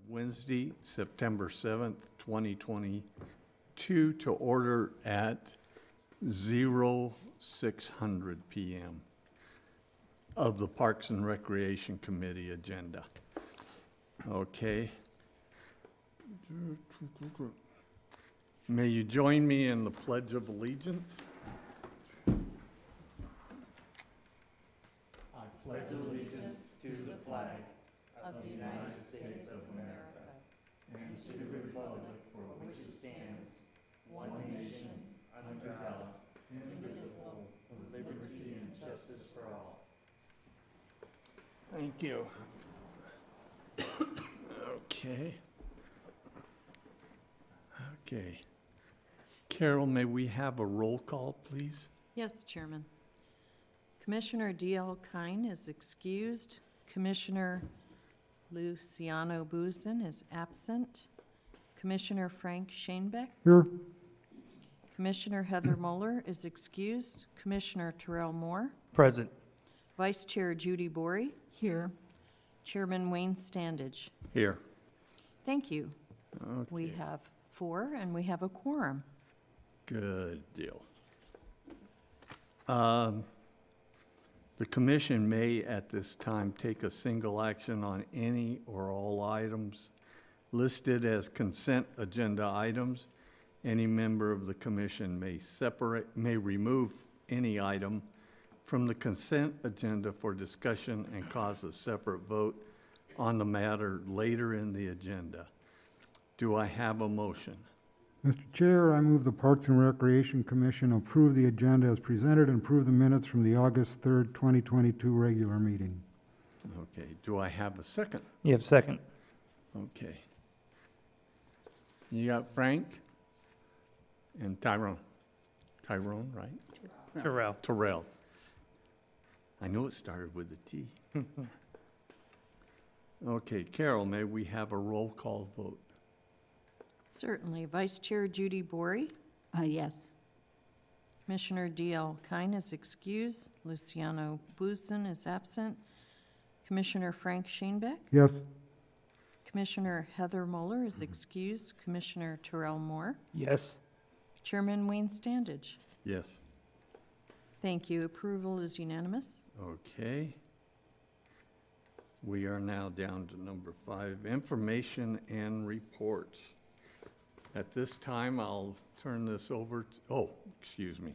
Wednesday, September 7th, 2022, to order at 0600 p.m. of the Parks and Recreation Committee agenda. Okay. May you join me in the Pledge of Allegiance? I pledge allegiance to the flag of the United States of America and to the republic for which it stands, one nation, under God, indivisible, with liberty and justice for all. Thank you. Okay. Okay. Carol, may we have a roll call, please? Yes, Chairman. Commissioner D.L. Kine is excused. Commissioner Luciano Boozin is absent. Commissioner Frank Schoenbeck. Here. Commissioner Heather Muller is excused. Commissioner Terrell Moore. Present. Vice Chair Judy Bory. Here. Chairman Wayne Standage. Here. Thank you. Okay. We have 4 and we have a quorum. Good deal. The commission may at this time take a single action on any or all items listed as consent agenda items. Any member of the commission may remove any item from the consent agenda for discussion and cause a separate vote on the matter later in the agenda. Do I have a motion? Mr. Chair, I move the Parks and Recreation Commission approve the agenda as presented and approve the minutes from the August 3rd, 2022 regular meeting. Okay, do I have a second? You have second. Okay. You got Frank and Tyrone. Tyrone, right? Terrell. Terrell. I know it started with a T. Okay, Carol, may we have a roll call vote? Certainly. Vice Chair Judy Bory. Yes. Commissioner D.L. Kine is excused. Luciano Boozin is absent. Commissioner Frank Schoenbeck. Yes. Commissioner Heather Muller is excused. Commissioner Terrell Moore. Yes. Chairman Wayne Standage. Yes. Thank you. Approval is unanimous. Okay. We are now down to number 5, information and reports. At this time, I'll turn this over to, excuse me.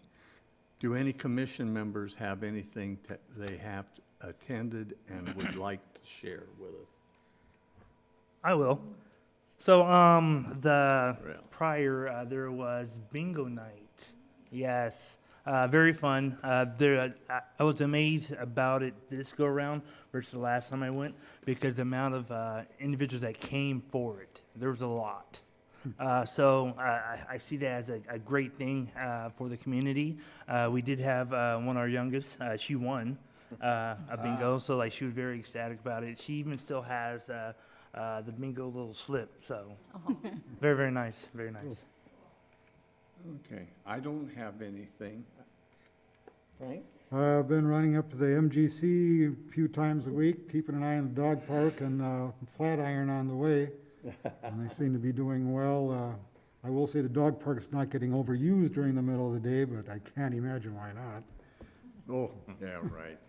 Do any commission members have anything they have attended and would like to share with us? I will. So, the Terrell. prior, there was bingo night. Yes. Very fun. I was amazed about it this go around versus the last time I went because the amount of individuals that came for it. There was a lot. So I see that as a great thing for the community. We did have one of our youngest. She won a bingo, so like she was very ecstatic about it. She even still has the bingo little slip. So very, very nice. Very nice. Okay, I don't have anything. Frank? I've been running up to the MGC a few times a week, keeping an eye on the dog park and Flatiron on the way. And they seem to be doing well. I will say the dog park is not getting overused during the middle of the day, but I can't imagine why not. Oh, yeah, right.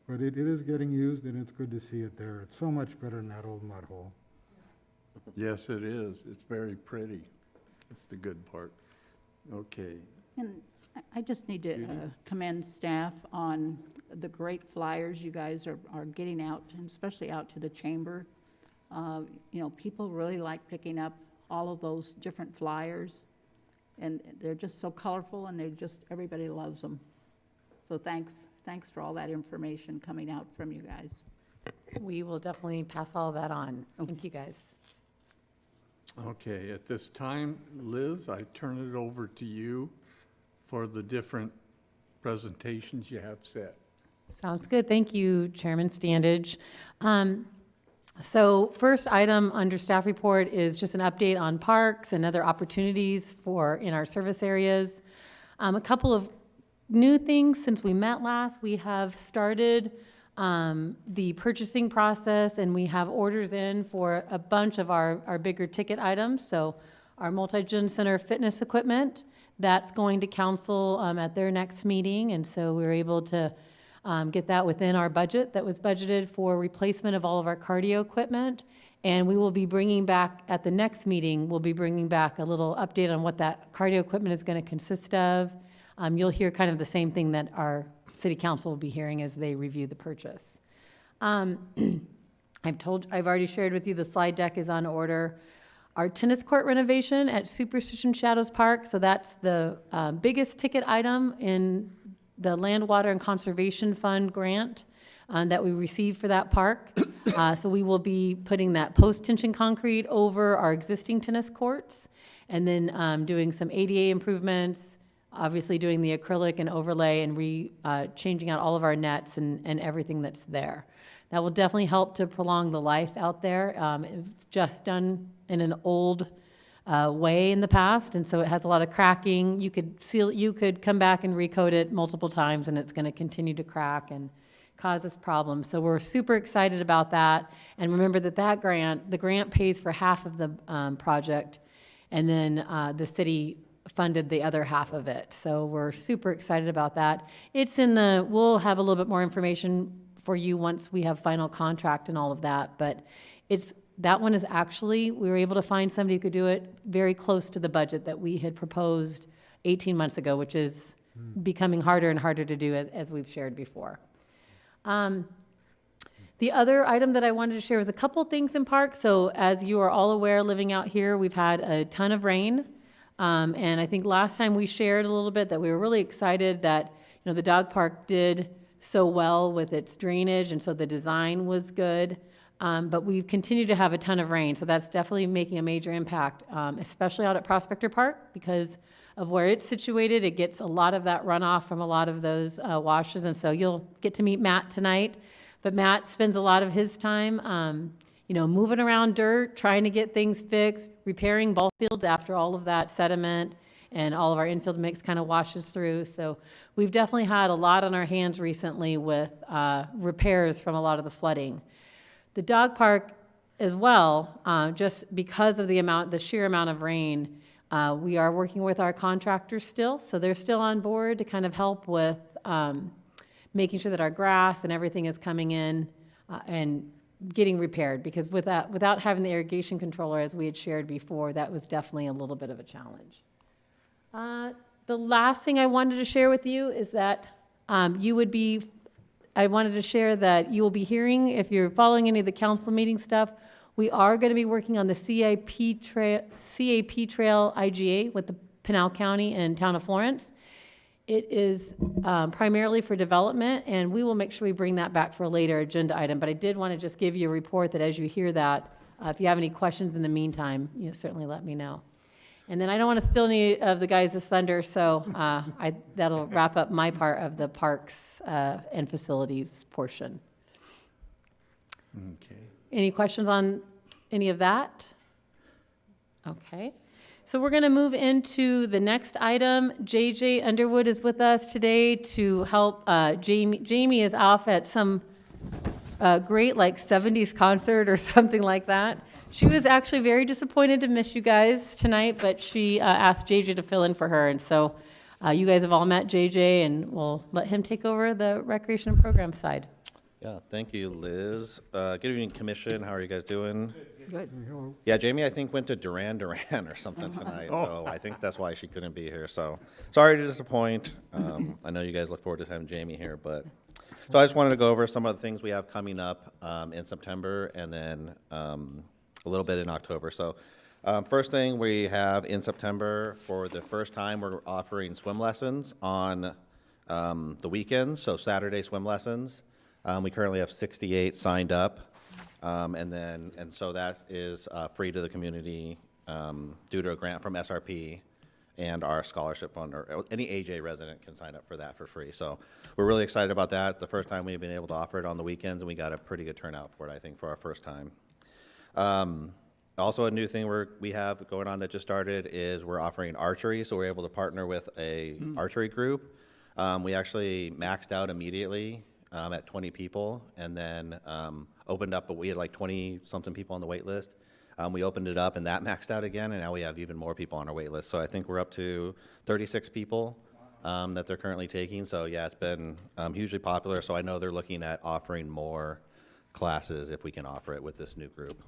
But it is getting used, and it's good to see it there. It's so much better than that old mud hole. Yes, it is. It's very pretty. It's the good part. Okay. And I just need to commend staff on the great flyers you guys are getting out, and especially out to the chamber. People really like picking up all of those different flyers, and they're just so colorful, and everybody loves them. So thanks for all that information coming out from you guys. We will definitely pass all that on. Thank you, guys. Okay, at this time, Liz, I turn it over to you for the different presentations you have set. Sounds good. Thank you, Chairman Standage. So first item under staff report is just an update on parks and other opportunities in our service areas. A couple of new things since we met last. We have started the purchasing process, and we have orders in for a bunch of our bigger ticket items. So our multi-gen center fitness equipment, that's going to council at their next meeting, and so we were able to get that within our budget that was budgeted for replacement of all of our cardio equipment. And we will be bringing back, at the next meeting, we'll be bringing back a little update on what that cardio equipment is going to consist of. You'll hear kind of the same thing that our city council will be hearing as they review the purchase. I've already shared with you, the slide deck is on order. Our tennis court renovation at Superstition Shadows Park, so that's the biggest ticket item in the Land, Water, and Conservation Fund grant that we received for that park. So we will be putting that post-tension concrete over our existing tennis courts, and then doing some ADA improvements, obviously doing the acrylic and overlay, and changing out all of our nets and everything that's there. That will definitely help to prolong the life out there. It's just done in an old way in the past, and so it has a lot of cracking. You could come back and recoat it multiple times, and it's going to continue to crack and cause us problems. So we're super excited about that. And remember that the grant pays for half of the project, and then the city funded the other half of it. So we're super excited about that. We'll have a little bit more information for you once we have final contract and all of that, but that one is actually, we were able to find somebody who could do it very close to the budget that we had proposed 18 months ago, which is becoming harder and harder to do, as we've shared before. The other item that I wanted to share was a couple things in parks. So as you are all aware, living out here, we've had a ton of rain. And I think last time we shared a little bit that we were really excited that, the dog park did so well with its drainage, and so the design was good. But we've continued to have a ton of rain, so that's definitely making a major impact, especially out at Prospector Park, because of where it's situated. It gets a lot of that runoff from a lot of those washes, and so you'll get to meet Matt tonight. But Matt spends a lot of his time, moving around dirt, trying to get things fixed, repairing ball fields after all of that sediment and all of our infield mix kind of washes through. So we've definitely had a lot on our hands recently with repairs from a lot of the flooding. The dog park as well, just because of the sheer amount of rain, we are working with our contractors still, so they're still on board to kind of help with making sure that our grass and everything is coming in and getting repaired, because without having the irrigation controller, as we had shared before, that was definitely a little bit of a challenge. The last thing I wanted to share with you is that I wanted to share that you will be hearing, if you're following any of the council meeting stuff, we are going to be working on the CAP Trail IGA with the Pinal County and Town of Florence. It is primarily for development, and we will make sure we bring that back for a later agenda item. But I did want to just give you a report that as you hear that, if you have any questions in the meantime, certainly let me know. And then I don't want to steal any of the guys' thunder, so that'll wrap up my part of the parks and facilities portion. Okay. Any questions on any of that? Okay. So we're going to move into the next item. JJ Underwood is with us today to help. Jamie is off at some great 70s concert or something like that. She was actually very disappointed to miss you guys tonight, but she asked JJ to fill in for her. And so you guys have all met JJ, and we'll let him take over the recreation and program side. Yeah, thank you, Liz. Good evening, Commission. How are you guys doing? Good. Hello. Yeah, Jamie, I think went to Duran or something tonight, so I think that's why she couldn't be here. So sorry to disappoint. I know you guys look forward to having Jamie here, but so I just wanted to go over some of the things we have coming up in September, and then a little bit in October. So first thing we have in September, for the first time, we're offering swim lessons on the weekends, so Saturday swim lessons. We currently have 68 signed up, and so that is free to the community due to a grant from SRP and our scholarship fund, or any AJ resident can sign up for that for free. So we're really excited about that. The first time we've been able to offer it on the weekends, and we got a pretty good turnout for it, I think, for our first time. Also, a new thing we have going on that just started is we're offering archery. So we're able to partner with a archery group. We actually maxed out immediately at 20 people, and then opened up, but we had like 20-something people on the wait list. We opened it up, and that maxed out again, and now we have even more people on our wait list. So I think we're up to 36 people that they're currently taking. So yeah, it's been hugely popular. So I know they're looking at offering more classes if we can offer it with this new group.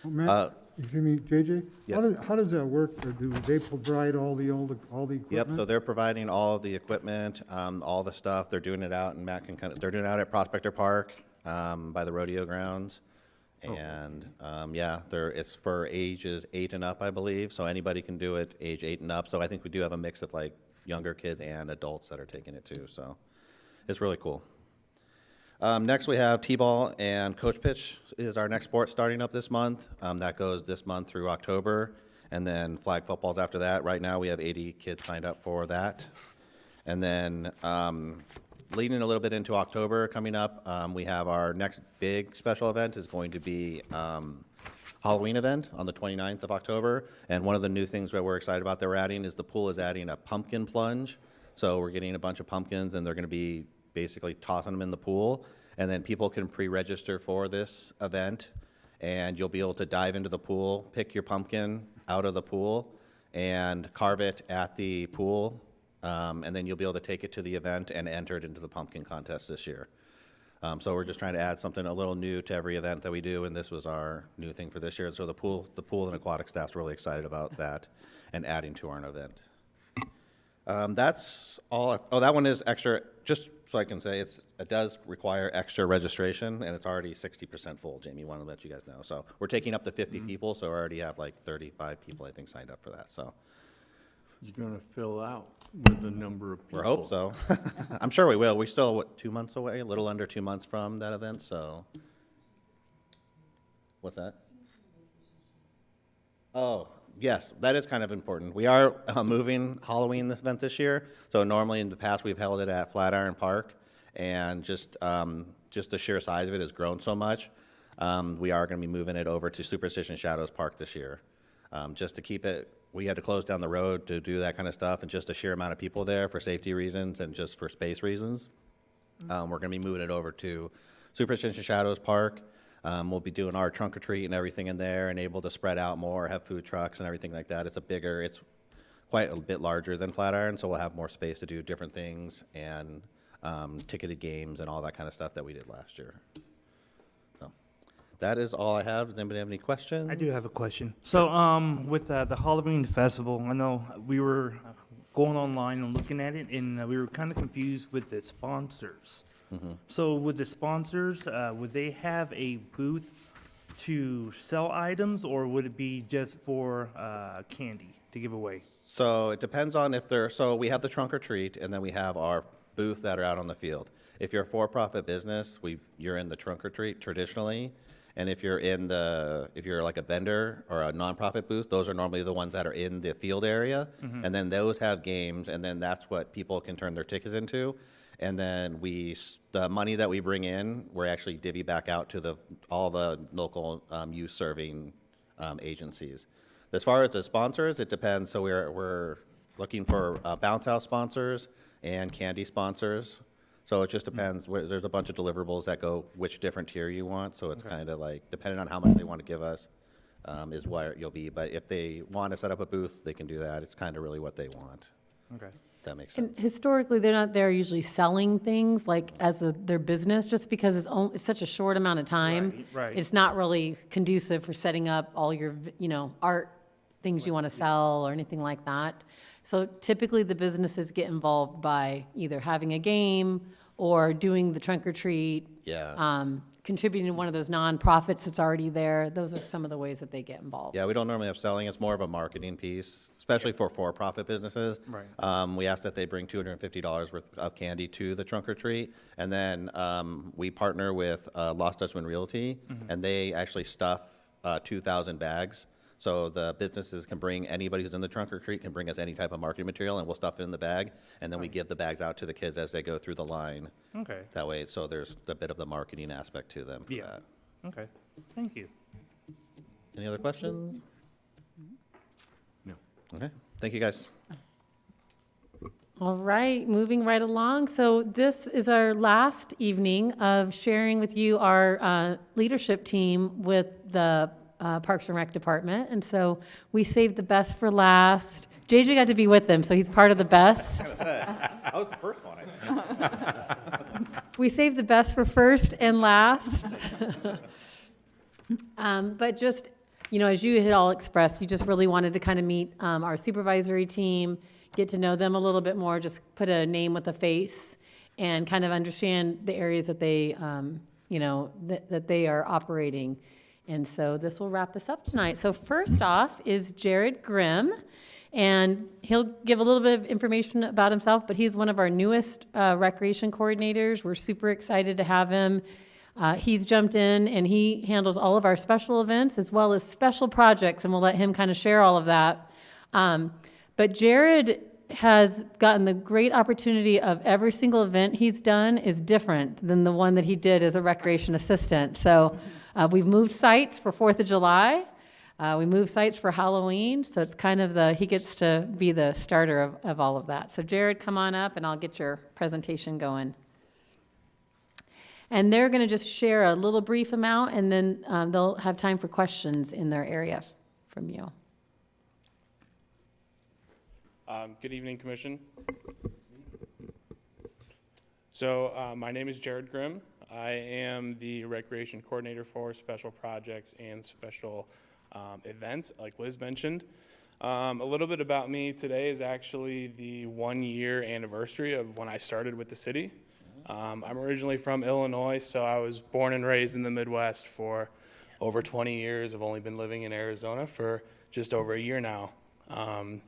Oh, Matt, excuse me, JJ? Yes. How does that work? Or do they provide all the equipment? Yep, so they're providing all of the equipment, all the stuff. They're doing it out, and Matt can they're doing it out at Prospector Park by the rodeo grounds. And yeah, it's for ages 8 and up, I believe. So anybody can do it, age 8 and up. So I think we do have a mix of like younger kids and adults that are taking it too. So it's really cool. Next, we have T-ball and coach pitch is our next sport starting up this month. That goes this month through October, and then flag football's after that. Right now, we have 80 kids signed up for that. And then leading a little bit into October coming up, we have our next big special event is going to be Halloween event on the 29th of October. And one of the new things that we're excited about that we're adding is the pool is adding a pumpkin plunge. So we're getting a bunch of pumpkins, and they're going to be basically tossing them in the pool, and then people can pre-register for this event, and you'll be able to dive into the pool, pick your pumpkin out of the pool, and carve it at the pool, and then you'll be able to take it to the event and enter it into the pumpkin contest this year. So we're just trying to add something a little new to every event that we do, and this was our new thing for this year. So the pool and aquatic staff's really excited about that and adding to our event. That's all. Oh, that one is extra, just so I can say, it does require extra registration, and it's already 60% full. Jamie wanted to let you guys know. So we're taking up to 50 people, so we already have like 35 people, I think, signed up for that. So You're going to fill out with the number of people. we hope so. I'm sure we will. We're still, what, 2 months away, a little under 2 months from that event, so. What's that? Oh, yes, that is kind of important. We are moving Halloween event this year. So normally in the past, we've held it at Flatiron Park, and just the sheer size of it has grown so much. We are going to be moving it over to Superstition Shadows Park this year. Just to keep it, we had to close down the road to do that kind of stuff, and just the sheer amount of people there for safety reasons and just for space reasons. We're going to be moving it over to Superstition Shadows Park. We'll be doing our trunk or treat and everything in there, and able to spread out more, have food trucks and everything like that. It's quite a bit larger than Flatiron, so we'll have more space to do different things and ticketed games and all that kind of stuff that we did last year. So that is all I have. Does anybody have any questions? I do have a question. So, with the Halloween festival, I know we were going online and looking at it, and we were kind of confused with the sponsors. So with the sponsors, would they have a booth to sell items, or would it be just for candy to give away? So it depends on if they're, so we have the trunk or treat, and then we have our booth that are out on the field. If you're a for-profit business, you're in the trunk or treat traditionally. And if you're like a vendor or a nonprofit booth, those are normally the ones that are in the field area. And then those have games, and then that's what people can turn their tickets into. And then the money that we bring in, we're actually divvy back out to all the local youth serving agencies. As far as the sponsors, it depends. So we're looking for bounce house sponsors and candy sponsors. So it just depends. There's a bunch of deliverables that go which different tier you want. So it's kind of like, depending on how much they want to give us, is where you'll be. But if they want to set up a booth, they can do that. It's kind of really what they want. Okay. That makes And sense. historically, they're not there usually selling things like as their business, just because it's such a short amount of time. Right. It's not really conducive for setting up all your, art things you want to sell or anything like that. So typically, the businesses get involved by either having a game or doing the trunk or treat. Yeah. Contributing to one of those nonprofits that's already there. Those are some of the ways that they get involved. Yeah, we don't normally have selling. It's more of a marketing piece, especially for for-profit businesses. Right. We ask that they bring $250 worth of candy to the trunk or treat. And then we partner with Lost Dutchman Realty, and they actually stuff 2,000 bags. So the businesses can bring, anybody who's in the trunk or treat can bring us any type of marketing material, and we'll stuff it in the bag. And then we give the bags out to the kids as they go through the line. Okay. That way, so there's a bit of the marketing aspect to them for Yeah. that. Okay. Thank you. Any other questions? No. Okay, thank you, guys. All right, moving right along. So this is our last evening of sharing with you our leadership team with the Parks and Rec Department. And so we saved the best for last. JJ got to be with them, so he's part of the best. That was the first one, I think. We saved the best for first and last. But just, as you had all expressed, you just really wanted to kind of meet our supervisory team, get to know them a little bit more, just put a name with a face, and kind of understand the areas that they, that they are operating. And so this will wrap us up tonight. So first off is Jared Grimm, and he'll give a little bit of information about himself, but he's one of our newest recreation coordinators. We're super excited to have him. He's jumped in, and he handles all of our special events as well as special projects, and we'll let him kind of share all of that. But Jared has gotten the great opportunity of every single event he's done is different than the one that he did as a recreation assistant. So we've moved sites for 4th of July. We moved sites for Halloween. So it's kind of he gets to be the starter of all of that. So Jared, come on up and I'll get your presentation going. And they're going to just share a little brief amount, and then they'll have time for questions in their area from you. Good evening, Commission. So my name is Jared Grimm. I am the Recreation Coordinator for Special Projects and Special Events, like Liz mentioned. A little bit about me. Today is actually the 1-year anniversary of when I started with the city. I'm originally from Illinois, so I was born and raised in the Midwest for over 20 years. I've only been living in Arizona for just over a year now.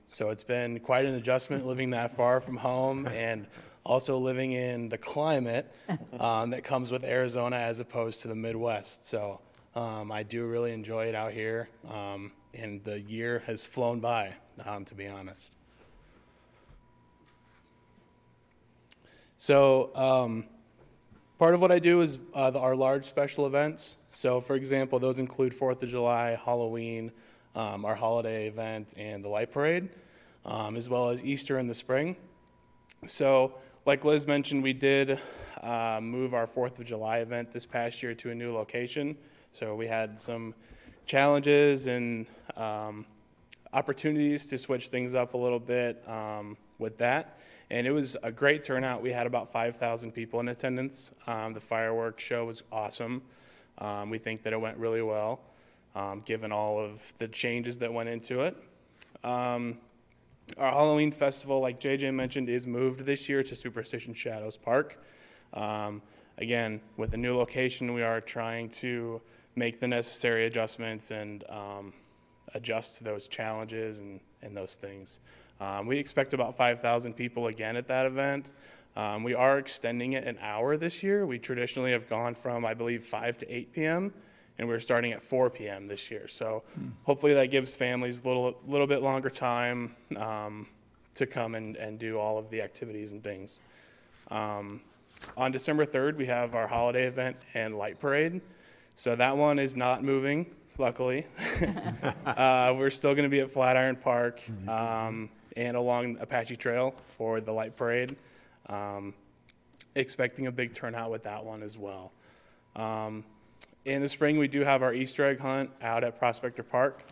So it's been quite an adjustment living that far from home and also living in the climate that comes with Arizona as opposed to the Midwest. So I do really enjoy it out here, and the year has flown by, to be honest. So part of what I do is our large special events. So for example, those include 4th of July, Halloween, our holiday event, and the light parade, as well as Easter in the spring. So like Liz mentioned, we did move our 4th of July event this past year to a new location. So we had some challenges and opportunities to switch things up a little bit with that. And it was a great turnout. We had about 5,000 people in attendance. The fireworks show was awesome. We think that it went really well, given all of the changes that went into it. Our Halloween festival, like JJ mentioned, is moved this year to Superstition Shadows Park. Again, with a new location, we are trying to make the necessary adjustments and adjust to those challenges and those things. We expect about 5,000 people again at that event. We are extending it an hour this year. We traditionally have gone from, I believe, 5 to 8 p.m., and we're starting at 4 p.m. this year. So hopefully that gives families a little bit longer time to come and do all of the activities and things. On December 3rd, we have our holiday event and light parade. So that one is not moving, luckily. We're still going to be at Flatiron Park and along Apache Trail for the light parade. Expecting a big turnout with that one as well. In the spring, we do have our Easter egg hunt out at Prospector Park.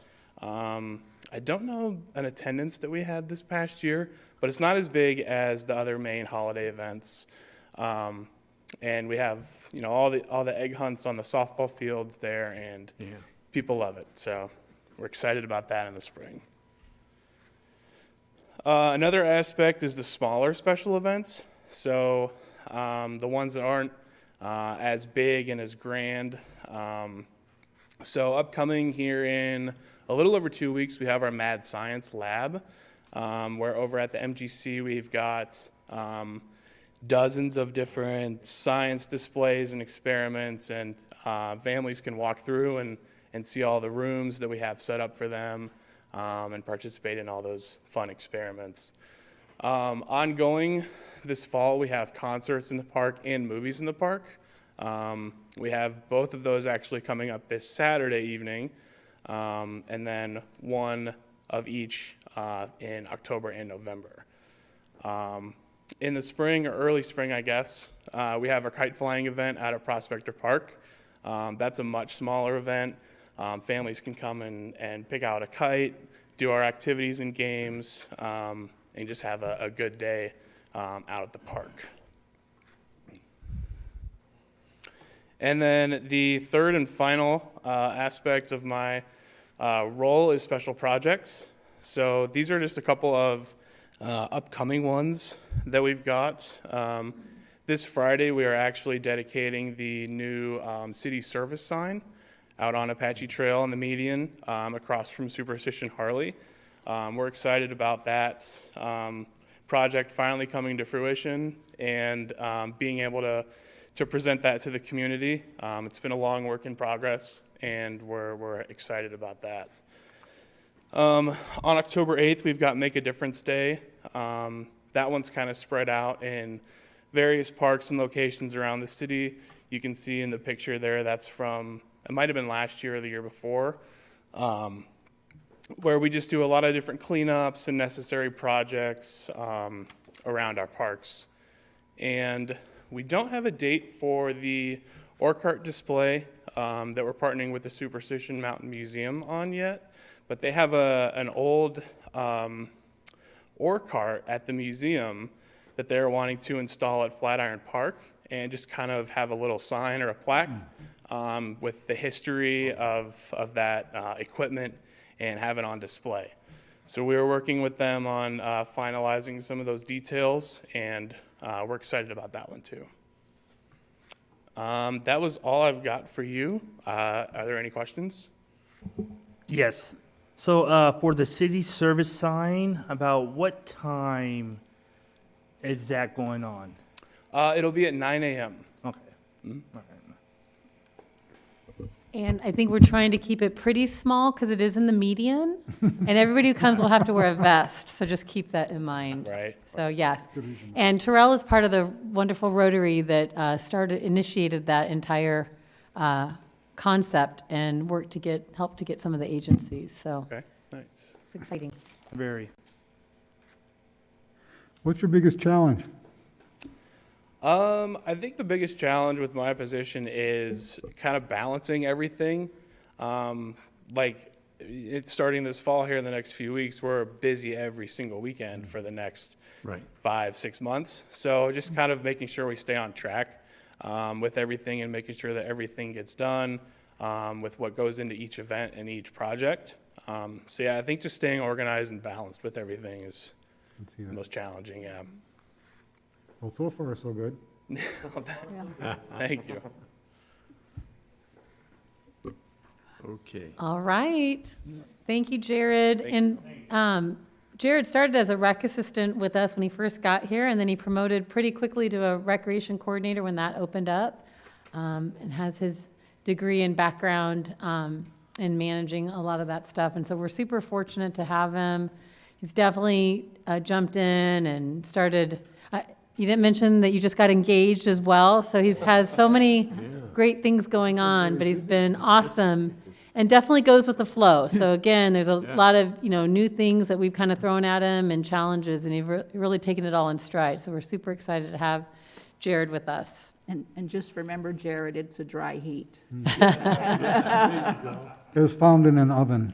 I don't know an attendance that we had this past year, but it's not as big as the other main holiday events. And we have, all the egg hunts on the softball fields there, and people love it. So we're excited about that in the spring. Another aspect is the smaller special events. So the ones that aren't as big and as grand. So upcoming here in a little over 2 weeks, we have our Mad Science Lab, where over at the MGC we've got dozens of different science displays and experiments, and families can walk through and see all the rooms that we have set up for them and participate in all those fun experiments. Ongoing this fall, we have concerts in the park and movies in the park. We have both of those actually coming up this Saturday evening, and then one of each in October and November. In the spring, or early spring, I guess, we have our kite flying event out at Prospector Park. That's a much smaller event. Families can come and pick out a kite, do our activities and games, and just have a good day out at the park. And then the third and final aspect of my role is special projects. So these are just a couple of upcoming ones that we've got. This Friday, we are actually dedicating the new city service sign out on Apache Trail in the median across from Superstition Harley. We're excited about that project finally coming to fruition and being able to present that to the community. It's been a long work in progress, and we're excited about that. On October 8th, we've got Make a Difference Day. That one's kind of spread out in various parks and locations around the city. You can see in the picture there, that's from, it might have been last year or the year before, where we just do a lot of different cleanups and necessary projects around our parks. And we don't have a date for the ore cart display that we're partnering with the Superstition Mountain Museum on yet, but they have an old ore cart at the museum that they're wanting to install at Flatiron Park and just kind of have a little sign or a plaque with the history of that equipment and have it on display. So we were working with them on finalizing some of those details, and we're excited about that one too. That was all I've got for you. Are there any questions? Yes. So for the city service sign, about what time is that going on? It'll be at 9 a.m. Okay. And I think we're trying to keep it pretty small because it is in the median, and everybody who comes will have to wear a vest, so just keep that in mind. Right. So, yes. And Terrell is part of the wonderful Rotary that initiated that entire concept and worked to help to get some of the agencies, so Okay, nice. it's exciting. Very. What's your biggest challenge? I think the biggest challenge with my position is kind of balancing everything. Like, it's starting this fall here in the next few weeks, we're busy every single weekend for the next Right. 5-6 months. So just kind of making sure we stay on track with everything and making sure that everything gets done with what goes into each event and each project. So yeah, I think just staying organized and balanced with everything is Let's see the that. most challenging, yeah. Well, so far, so good. Thank you. Okay. All right. Thank you, Jared. And Jared started as a rec assistant with us when he first got here, and then he promoted pretty quickly to a recreation coordinator when that opened up, and has his degree and background in managing a lot of that stuff. And so we're super fortunate to have him. He's definitely jumped in and started. You didn't mention that you just got engaged as well, so he has so many great things going on, but he's been awesome and definitely goes with the flow. So again, there's a lot of, new things that we've kind of thrown at him and challenges, and he's really taken it all in stride. So we're super excited to have Jared with us. And just remember, Jared, it's a dry heat. It was found in an oven.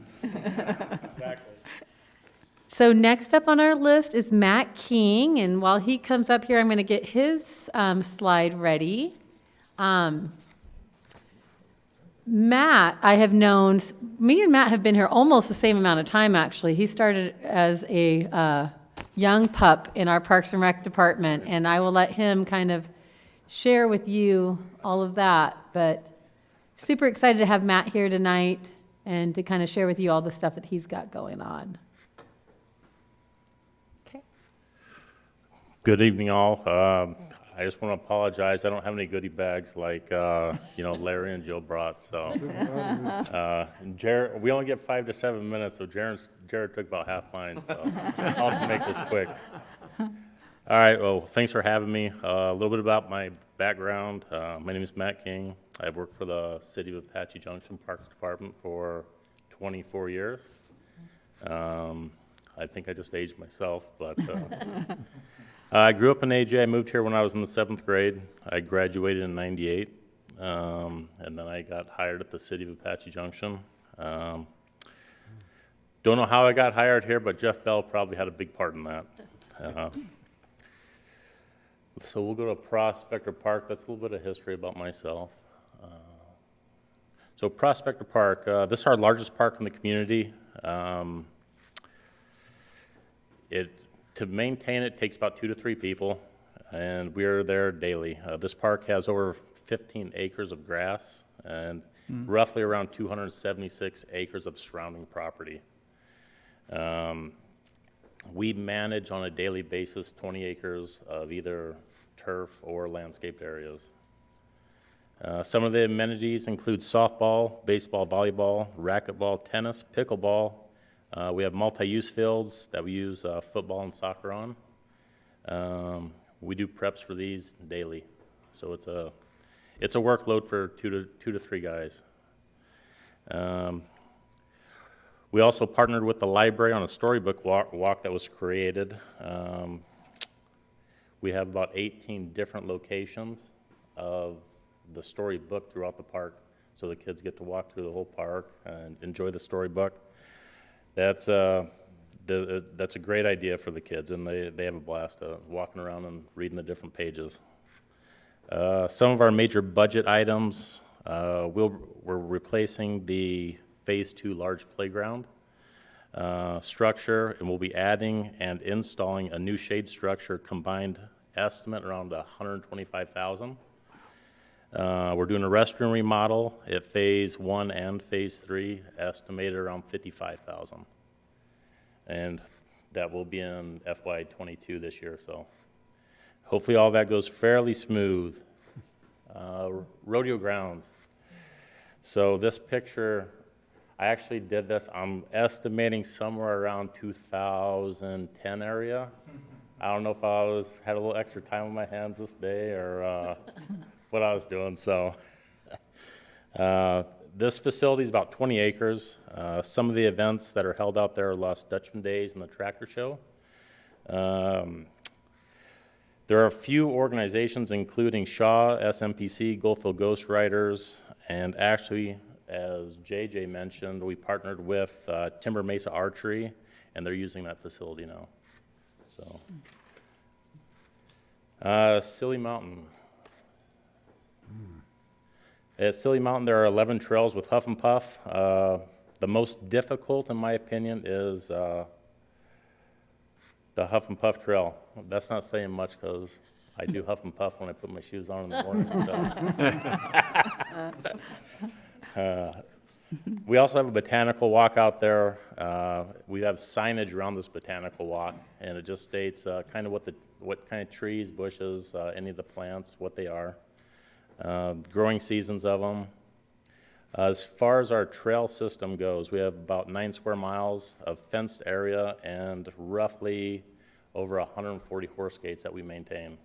So next up on our list is Matt King, and while he comes up here, I'm going to get his slide ready. Matt, I have known, me and Matt have been here almost the same amount of time, actually. He started as a young pup in our Parks and Rec department, and I will let him kind of share with you all of that. But super excited to have Matt here tonight and to kind of share with you all the stuff that he's got going on. Good evening, all. I just want to apologize. I don't have any goodie bags like, Larry and Jill brought. So, Jared, we only get 5 to 7 minutes, so Jared took about half mine. So, I'll have to make this quick. All right. Well, thanks for having me. A little bit about my background. My name is Matt King. I've worked for the City of Apache Junction Parks Department for 24 years. I think I just aged myself, but I grew up in AJ. I moved here when I was in the 7th grade. I graduated in '98, and then I got hired at the city of Apache Junction. Don't know how I got hired here, but Jeff Bell probably had a big part in that. So we'll go to Prospector Park. That's a little bit of history about myself. So Prospector Park, this is our largest park in the community. To maintain it takes about 2 to 3 people, and we are there daily. This park has over 15 acres of grass and roughly around 276 acres of surrounding property. We manage on a daily basis 20 acres of either turf or landscaped areas. Some of the amenities include softball, baseball, volleyball, racquetball, tennis, pickleball. We have multi-use fields that we use football and soccer on. We do preps for these daily, so it's a workload for two to three guys. We also partnered with the library on a storybook walk that was created. We have about 18 different locations of the storybook throughout the park, so the kids get to walk through the whole park and enjoy the storybook. That's a great idea for the kids, and they have a blast walking around and reading the different pages. Some of our major budget items, we're replacing the Phase 2 large playground structure, and we'll be adding and installing a new shade structure, combined estimate around $125,000. We're doing a restroom remodel at Phase 1 and Phase 3, estimated around $55,000. And that will be in FY22 this year, so hopefully all that goes fairly smooth. Rodeo grounds. So this picture, I actually did this, I'm estimating somewhere around 2010 area. I don't know if I had a little extra time on my hands this day or what I was doing, so. This facility is about 20 acres. Some of the events that are held out there are Lost Dutchman Days and the Tractor Show. There are a few organizations, including Shaw, SMPC, Goldfield Ghost Riders, and actually, as JJ mentioned, we partnered with Timber Mesa Archery, and they're using that facility now. So, Silly Mountain. At Silly Mountain, there are 11 trails with Huff and Puff. The most difficult, in my opinion, is the Huff and Puff Trail. That's not saying much because I do Huff and Puff when I put my shoes on in the morning. So. We also have a botanical walk out there. We have signage around this botanical walk, and it just states kind of what kind of trees, bushes, any of the plants, what they are. Growing seasons of them. As far as our trail system goes, we have about 9 square miles of fenced area and roughly over 140 horse gates that we maintain.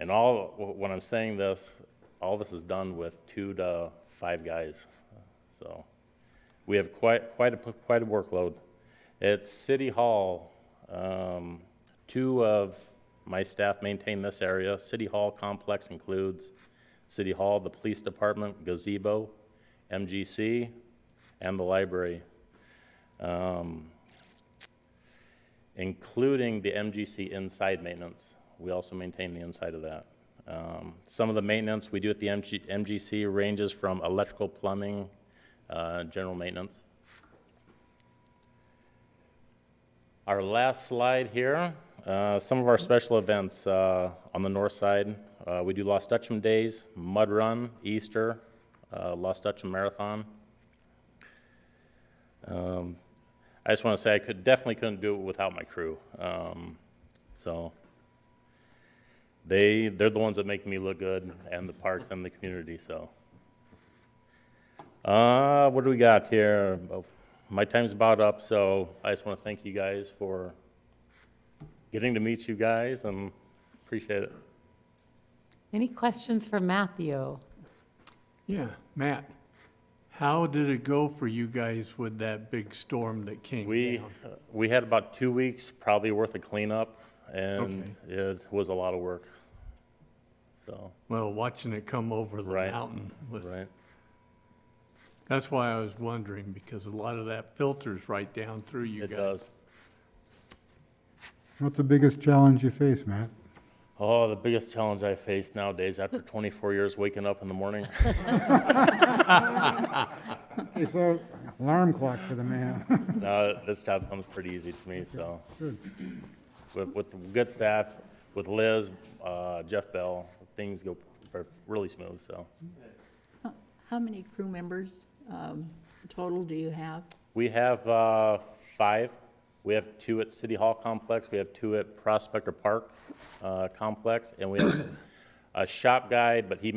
And when I'm saying this, all this is done with 2 to 5 guys. So we have quite a workload. At City Hall, 2 of my staff maintain this area. City Hall complex includes City Hall, the police department, gazebo, MGC, and the library, including the MGC inside maintenance. We also maintain the inside of that. Some of the maintenance we do at the MGC ranges from electrical, plumbing, general maintenance. Our last slide here, some of our special events on the north side. We do Lost Dutchman Days, Mud Run, Easter, Lost Dutchman Marathon. I just want to say I definitely couldn't do it without my crew. So they're the ones that make me look good, and the parks and the community. So what do we got here? My time's about up, so I just want to thank you guys for getting to meet you guys, and appreciate it. Any questions for Matthew? Yeah, Matt, How did it go for you guys with that big storm that came We, down? we had about 2 weeks probably worth of cleanup, and it was a lot of work. So, Well, watching it come over the Right. mountain was, right. that's why I was wondering, because a lot of that filters right down through you It guys. does. What's the biggest challenge you face, Matt? Oh, the biggest challenge I face nowadays after 24 years waking up in the morning. Okay, so alarm clock for the man. This job comes pretty easy to me, so. Good. With the good staff, with Liz, Jeff Bell, things go really smooth, so. How many crew members total do you have? We have 5. We have 2 at City Hall Complex, we have 2 at Prospector Park Complex, and we have a shop guy, but he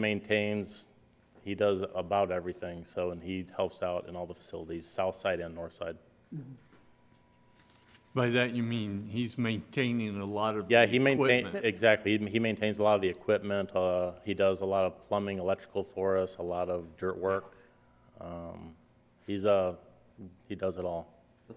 does about everything, so, and he helps out in all the facilities, south side and north side. By that you mean he's maintaining a lot of Yeah, the he maintains, equipment. exactly, he maintains a lot of the equipment, he does a lot of plumbing, electrical for us, a lot of dirt work. He does it all.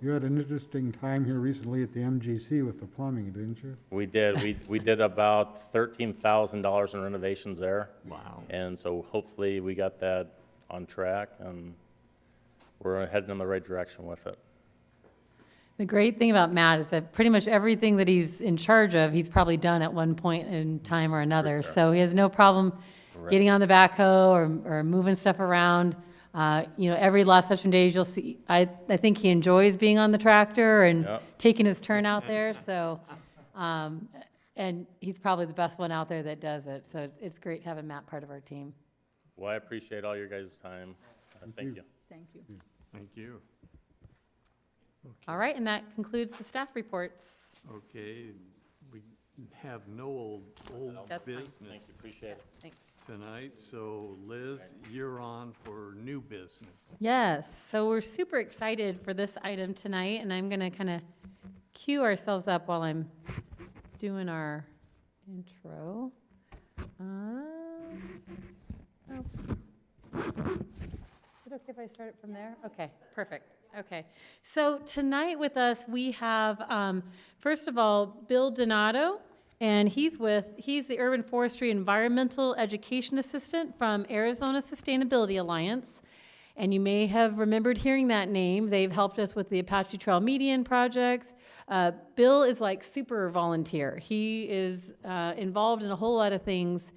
You had an interesting time here recently at the MGC with the plumbing, didn't you? We did. We did about $13,000 in renovations there. Wow. And so hopefully we got that on track, and we're heading in the right direction with it. The great thing about Matt is that pretty much everything that he's in charge of, he's probably done at one point in time or another. sure. So he has no problem getting on the backhoe or moving stuff around. Every last session days, you'll see, I think he enjoys being on the tractor and Yep. taking his turn out there, so, and he's probably the best one out there that does it, so it's great having Matt part of our team. Well, I appreciate all your guys' time. Thank you. Thank you. Thank you. All right, and that concludes the staff reports. Okay, we have no old That's fine. business Thank you, appreciate it. Thanks. tonight, so Liz, you're on for new business. Yes, so we're super excited for this item tonight, and I'm gonna kind of cue ourselves up while I'm doing our intro. Is it okay if I start it from there? Okay, perfect. Okay, so tonight with us, we have, first of all, Bill Donato, and he's the Urban Forestry Environmental Education Assistant from Arizona Sustainability Alliance. And you may have remembered hearing that name. They've helped us with the Apache Trail Median projects. Bill is like super volunteer. He is involved in a whole lot of things.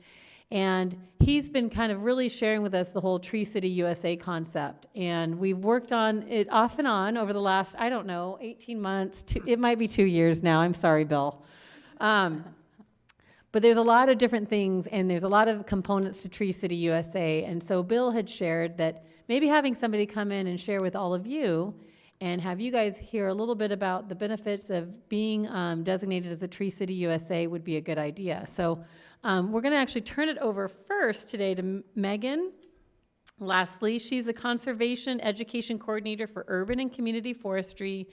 And he's been kind of really sharing with us the whole Tree City USA concept. And we've worked on it off and on over the last, 18 months. It might be 2 years now. I'm sorry, Bill. But there's a lot of different things, and there's a lot of components to Tree City USA. And so Bill had shared that maybe having somebody come in and share with all of you and have you guys hear a little bit about the benefits of being designated as a Tree City USA would be a good idea. So we're going to actually turn it over first today to Megan. Lastly, she's a Conservation Education Coordinator for Urban and Community Forestry,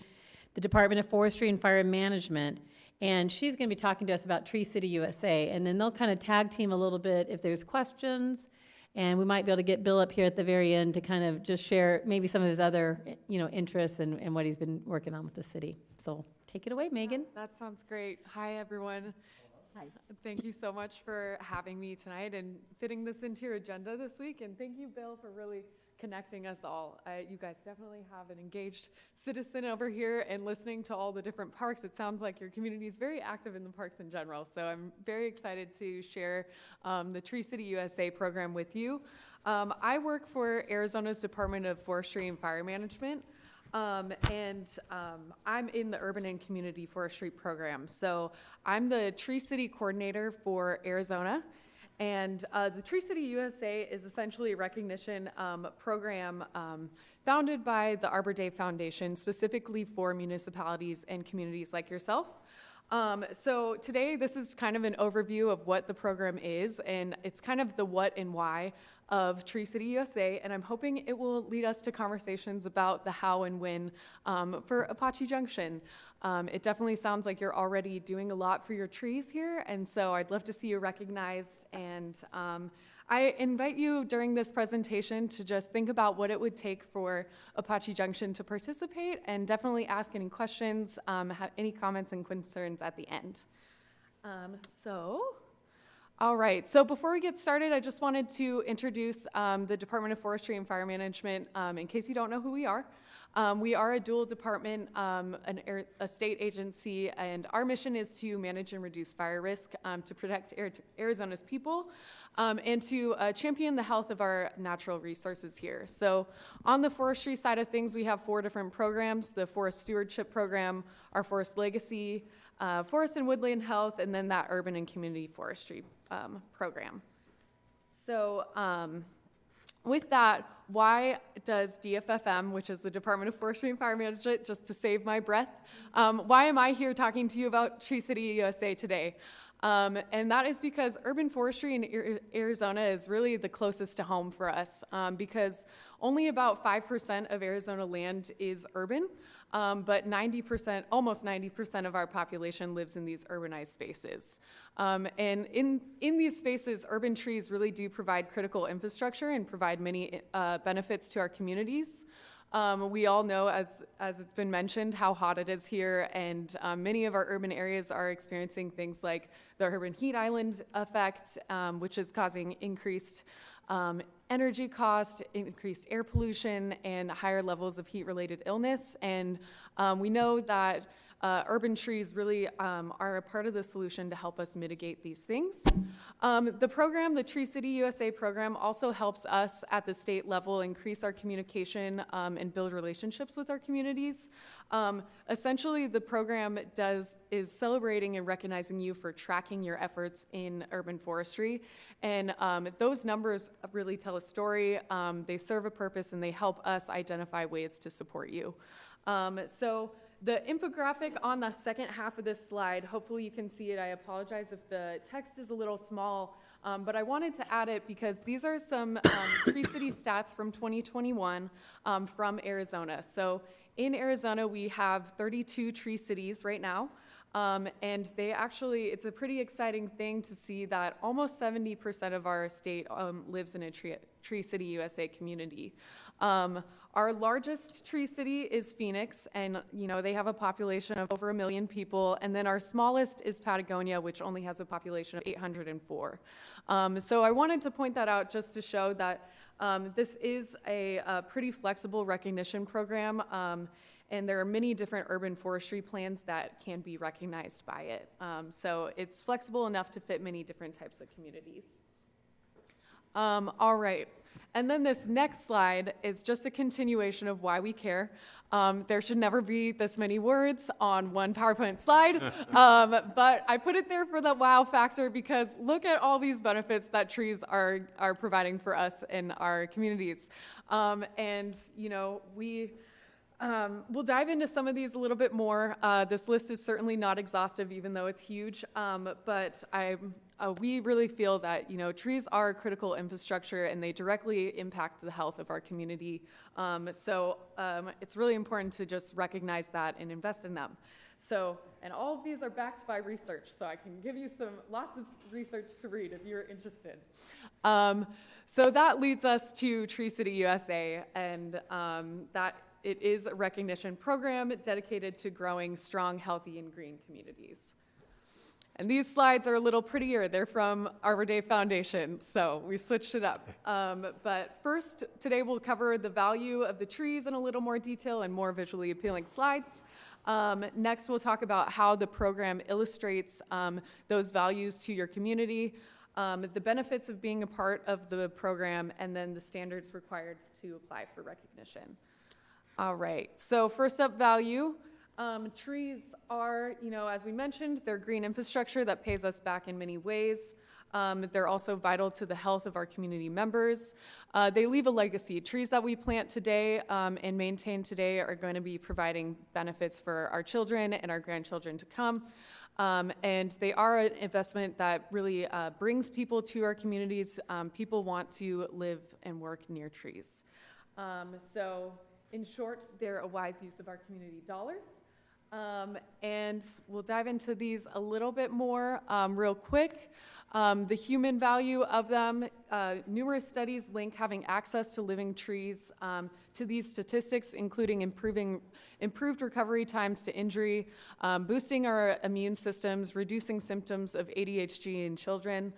the Department of Forestry and Fire Management. And she's going to be talking to us about Tree City USA. And then they'll kind of tag team a little bit if there's questions. And we might be able to get Bill up here at the very end to kind of just share maybe some of his other, interests and what he's been working on with the city. So take it away, Megan. That sounds great. Hi, everyone. Hi. Thank you so much for having me tonight and fitting this into your agenda this week. And thank you, Bill, for really connecting us all. You guys definitely have an engaged citizen over here, and listening to all the different parks, it sounds like your community is very active in the parks in general. So I'm very excited to share the Tree City USA program with you. I work for Arizona's Department of Forestry and Fire Management. I'm in the Urban and Community Forestry program. So I'm the Tree City Coordinator for Arizona. And the Tree City USA is essentially a recognition program founded by the Arbor Day Foundation, specifically for municipalities and communities like yourself. So today, this is kind of an overview of what the program is, and it's kind of the what and why of Tree City USA, and I'm hoping it will lead us to conversations about the how and when for Apache Junction. It definitely sounds like you're already doing a lot for your trees here, and so I'd love to see you recognized, and I invite you during this presentation to just think about what it would take for Apache Junction to participate, and definitely ask any questions, have any comments and concerns at the end. All right, so before we get started, I just wanted to introduce the Department of Forestry and Fire Management, in case you don't know who we are. We are a dual department, a state agency, and our mission is to manage and reduce fire risk, to protect Arizona's people, and to champion the health of our natural resources here. So on the forestry side of things, we have 4 different programs: the Forest Stewardship Program, our Forest Legacy, Forest and Woodland Health, and then that Urban and Community Forestry program. So with that, why does DFFM, which is the Department of Forestry and Fire Management, just to save my breath, why am I here talking to you about Tree City USA today? And that is because urban forestry in Arizona is really the closest to home for us, because only about 5% of Arizona land is urban, but 90%, almost 90% of our population lives in these urbanized spaces. And in these spaces, urban trees really do provide critical infrastructure and provide many benefits to our communities. We all know, as it's been mentioned, how hot it is here, and many of our urban areas are experiencing things like the urban heat island effect, which is causing increased energy cost, increased air pollution, and higher levels of heat-related illness. And we know that urban trees really are a part of the solution to help us mitigate these things. The program, the Tree City USA program, also helps us at the state level increase our communication and build relationships with our communities. Essentially, the program is celebrating and recognizing you for tracking your efforts in urban forestry. And those numbers really tell a story, they serve a purpose, and they help us identify ways to support you. So the infographic on the second half of this slide, hopefully you can see it. I apologize if the text is a little small, but I wanted to add it because these are some Tree City stats from 2021 from Arizona. So in Arizona, we have 32 tree cities right now. And it's a pretty exciting thing to see that almost 70% of our state lives in a Tree City USA community. Our largest tree city is Phoenix, and they have a population of over 1 million people. And then our smallest is Patagonia, which only has a population of 804. So I wanted to point that out just to show that this is a pretty flexible recognition program. And there are many different urban forestry plans that can be recognized by it. So it's flexible enough to fit many different types of communities. All right. And then this next slide is just a continuation of why we care. There should never be this many words on one PowerPoint slide, but I put it there for the wow factor because look at all these benefits that trees are providing for us in our communities. We'll dive into some of these a little bit more. This list is certainly not exhaustive, even though it's huge, but we really feel that trees are critical infrastructure and they directly impact the health of our community. So it's really important to just recognize that and invest in them. So, and all of these are backed by research, so I can give you lots of research to read if you're interested. So that leads us to Tree City USA, and that it is a recognition program dedicated to growing strong, healthy, and green communities. And these slides are a little prettier. They're from Arbor Day Foundation, so we switched it up. But first, today we'll cover the value of the trees in a little more detail and more visually appealing slides. Next, we'll talk about how the program illustrates those values to your community, the benefits of being a part of the program, and then the standards required to apply for recognition. All right, so first up, value. Trees are, as we mentioned, they're green infrastructure that pays us back in many ways. They're also vital to the health of our community members. They leave a legacy. Trees that we plant today and maintain today are going to be providing benefits for our children and our grandchildren to come. And they are an investment that really brings people to our communities. People want to live and work near trees. So in short, they're a wise use of our community dollars. And we'll dive into these a little bit more real quick. The human value of them, numerous studies link having access to living trees to these statistics, including improved recovery times to injury, boosting our immune systems, reducing symptoms of ADHD in children,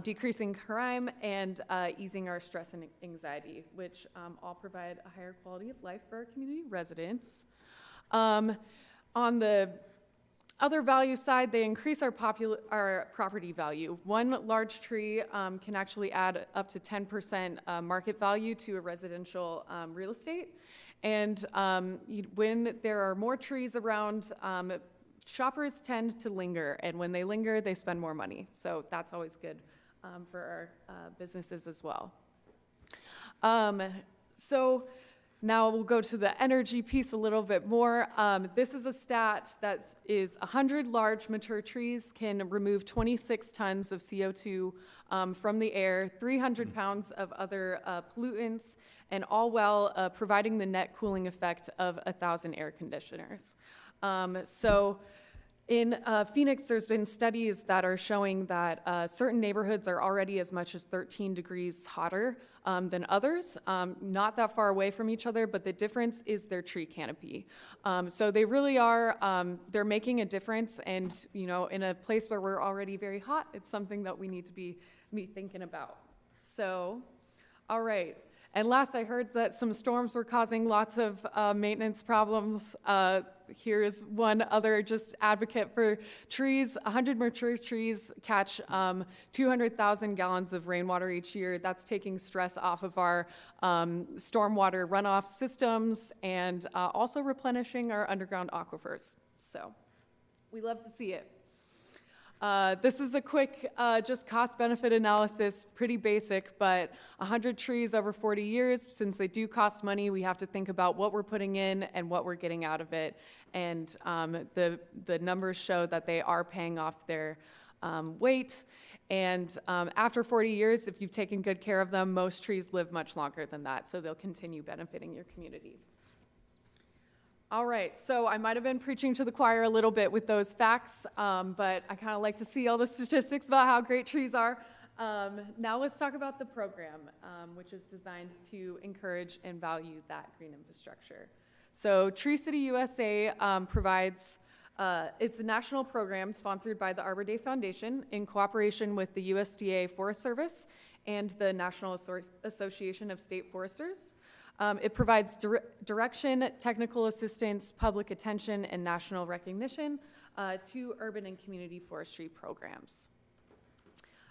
decreasing crime, and easing our stress and anxiety, which all provide a higher quality of life for our community residents. On the other value side, they increase our property value. One large tree can actually add up to 10% market value to a residential real estate. And when there are more trees around, shoppers tend to linger, and when they linger, they spend more money. So that's always good for our businesses as well. So now we'll go to the energy piece a little bit more. This is a stat that is 100 large mature trees can remove 26 tons of CO2 from the air, 300 pounds of other pollutants, and all while providing the net cooling effect of 1,000 air conditioners. So in Phoenix, there's been studies that are showing that certain neighborhoods are already as much as 13 degrees hotter than others, not that far away from each other, but the difference is their tree canopy. So they really are, they're making a difference, and you know, in a place where we're already very hot, it's something that we need to be thinking about. So, all right. And last I heard that some storms were causing lots of maintenance problems. Here's one other just advocate for trees. 100 mature trees catch 200,000 gallons of rainwater each year. That's taking stress off of our stormwater runoff systems and also replenishing our underground aquifers. So we love to see it. This is a quick just cost-benefit analysis, pretty basic, but 100 trees over 40 years, since they do cost money, we have to think about what we're putting in and what we're getting out of it. And the numbers show that they are paying off their weight. And after 40 years, if you've taken good care of them, most trees live much longer than that, so they'll continue benefiting your community. All right, so I might have been preaching to the choir a little bit with those facts, but I kind of like to see all the statistics about how great trees are. Now let's talk about the program, which is designed to encourage and value that green infrastructure. So Tree City USA provides, it's a national program sponsored by the Arbor Day Foundation in cooperation with the USDA Forest Service and the National Association of State Foresters. It provides direction, technical assistance, public attention, and national recognition to urban and community forestry programs.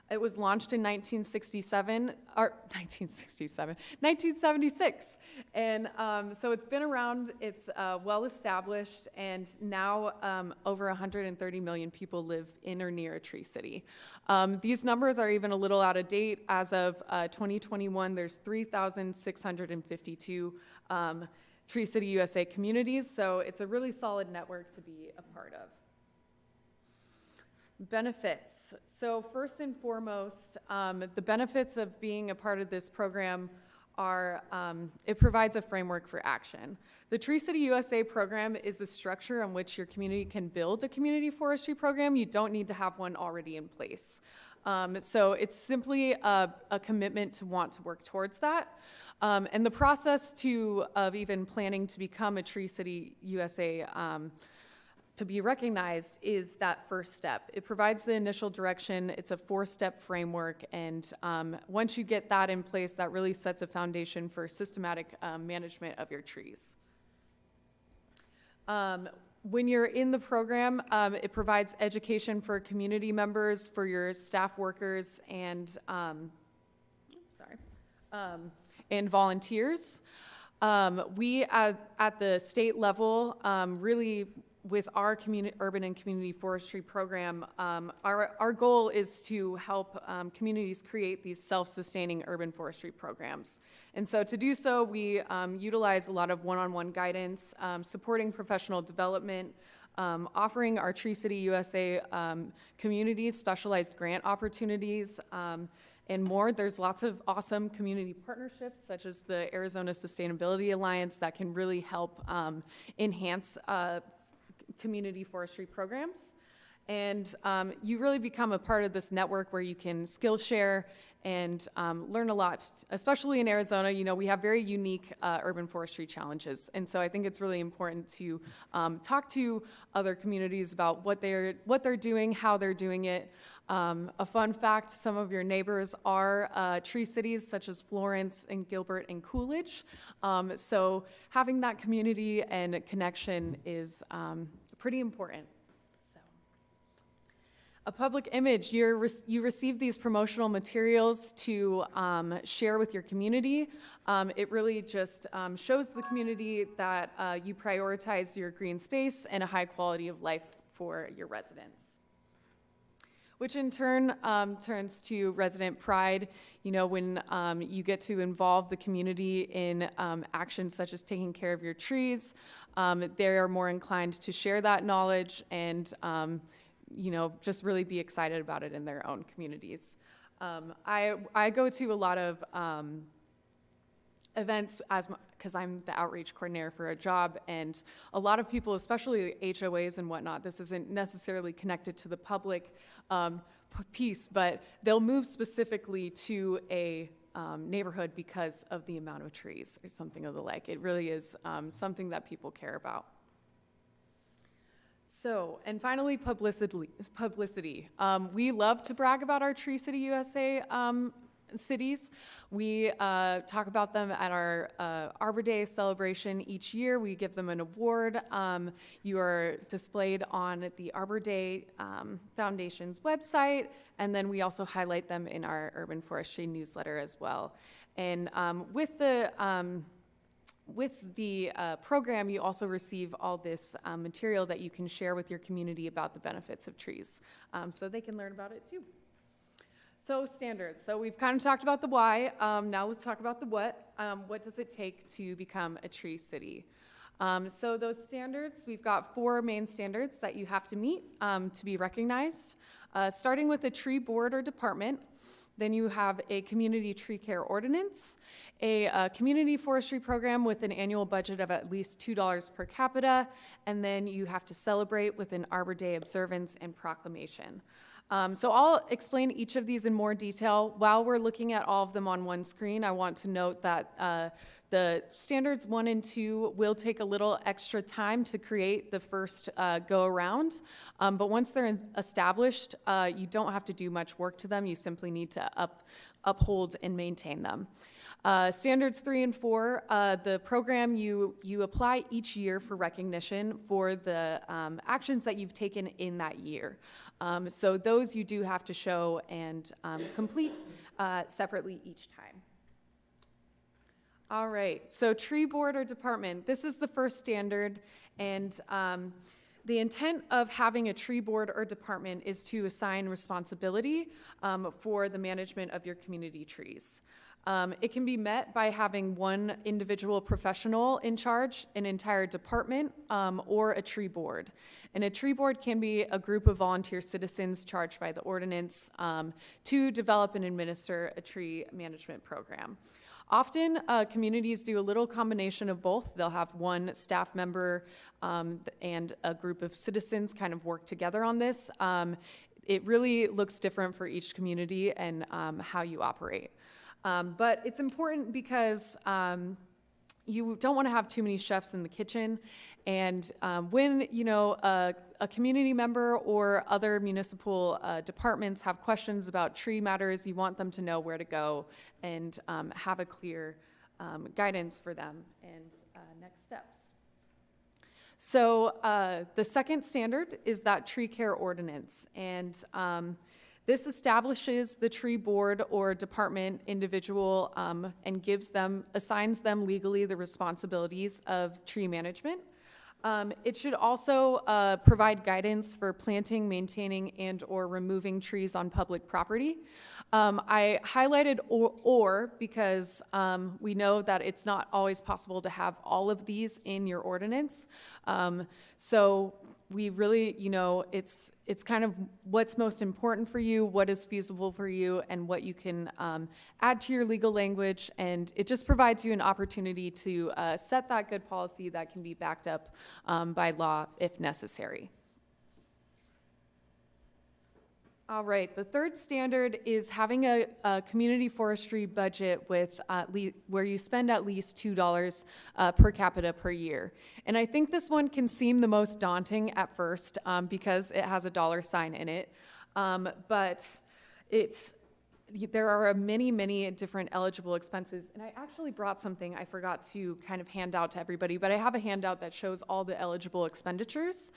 It was launched in 1976. And so it's been around, it's well established, and now over 130 million people live in or near a tree city. These numbers are even a little out of date. As of 2021, there's 3,652 Tree City USA communities, so it's a really solid network to be a part of. Benefits. So first and foremost, the benefits of being a part of this program are, it provides a framework for action. The Tree City USA program is a structure on which your community can build a community forestry program. You don't need to have one already in place. So it's simply a commitment to want to work towards that. And the process of even planning to become a Tree City USA to be recognized is that first step. It provides the initial direction. It's a 4-step framework, and once you get that in place, that really sets a foundation for systematic management of your trees. When you're in the program, it provides education for community members, for your staff workers, and and volunteers. We at the state level really, with our urban and community forestry program, our goal is to help communities create these self-sustaining urban forestry programs. And so to do so, we utilize a lot of one-on-one guidance, supporting professional development, offering our Tree City USA communities specialized grant opportunities, and more. There's lots of awesome community partnerships, such as the Arizona Sustainability Alliance, that can really help enhance community forestry programs. And you really become a part of this network where you can skill share and learn a lot, especially in Arizona. You know, we have very unique urban forestry challenges. And so I think it's really important to talk to other communities about what they're doing, how they're doing it. A fun fact, some of your neighbors are tree cities such as Florence and Gilbert and Coolidge. So having that community and connection is pretty important. A public image, you receive these promotional materials to share with your community. It really just shows the community that you prioritize your green space and a high quality of life for your residents. Which in turn turns to resident pride, you know, when you get to involve the community in actions such as taking care of your trees. They are more inclined to share that knowledge and you know, just really be excited about it in their own communities. I go to a lot of events because I'm the outreach coordinator for a job, and a lot of people, especially HOAs and whatnot, this isn't necessarily connected to the public piece, but they'll move specifically to a neighborhood because of the amount of trees or something of the like. It really is something that people care about. So, and finally, publicity. We love to brag about our Tree City USA cities. We talk about them at our Arbor Day celebration each year. We give them an award. You are displayed on the Arbor Day Foundation's website, and then we also highlight them in our urban forestry newsletter as well. And with the program, you also receive all this material that you can share with your community about the benefits of trees, so they can learn about it too. So standards. So we've kind of talked about the why. Now let's talk about the what. What does it take to become a tree city? So those standards, we've got 4 main standards that you have to meet to be recognized, starting with a tree board or department. Then you have a community tree care ordinance, a community forestry program with an annual budget of at least $2 per capita, and then you have to celebrate with an Arbor Day observance and proclamation. So I'll explain each of these in more detail. While we're looking at all of them on one screen, I want to note that the standards 1 and 2 will take a little extra time to create the first go around, but once they're established, you don't have to do much work to them. You simply need to uphold and maintain them. Standards 3 and 4, the program you apply each year for recognition for the actions that you've taken in that year. So those you do have to show and complete separately each time. All right, so tree board or department, this is the first standard, and the intent of having a tree board or department is to assign responsibility for the management of your community trees. It can be met by having one individual professional in charge, an entire department, or a tree board. And a tree board can be a group of volunteer citizens charged by the ordinance to develop and administer a tree management program. Often, communities do a little combination of both. They'll have one staff member and a group of citizens kind of work together on this. It really looks different for each community and how you operate. But it's important because you don't want to have too many chefs in the kitchen. And when, you know, a community member or other municipal departments have questions about tree matters, you want them to know where to go and have a clear guidance for them and next steps. So the second standard is that tree care ordinance. And this establishes the tree board or department individual and assigns them legally the responsibilities of tree management. It should also provide guidance for planting, maintaining, and or removing trees on public property. I highlighted or because we know that it's not always possible to have all of these in your ordinance. So we really, you know, it's kind of what's most important for you, what is feasible for you, and what you can add to your legal language. And it just provides you an opportunity to set that good policy that can be backed up by law if necessary. All right, the third standard is having a community forestry budget with where you spend at least $2 per capita per year. And I think this one can seem the most daunting at first because it has a dollar sign in it. But there are many different eligible expenses. And I actually brought something I forgot to kind of hand out to everybody, but I have a handout that shows all the eligible expenditures.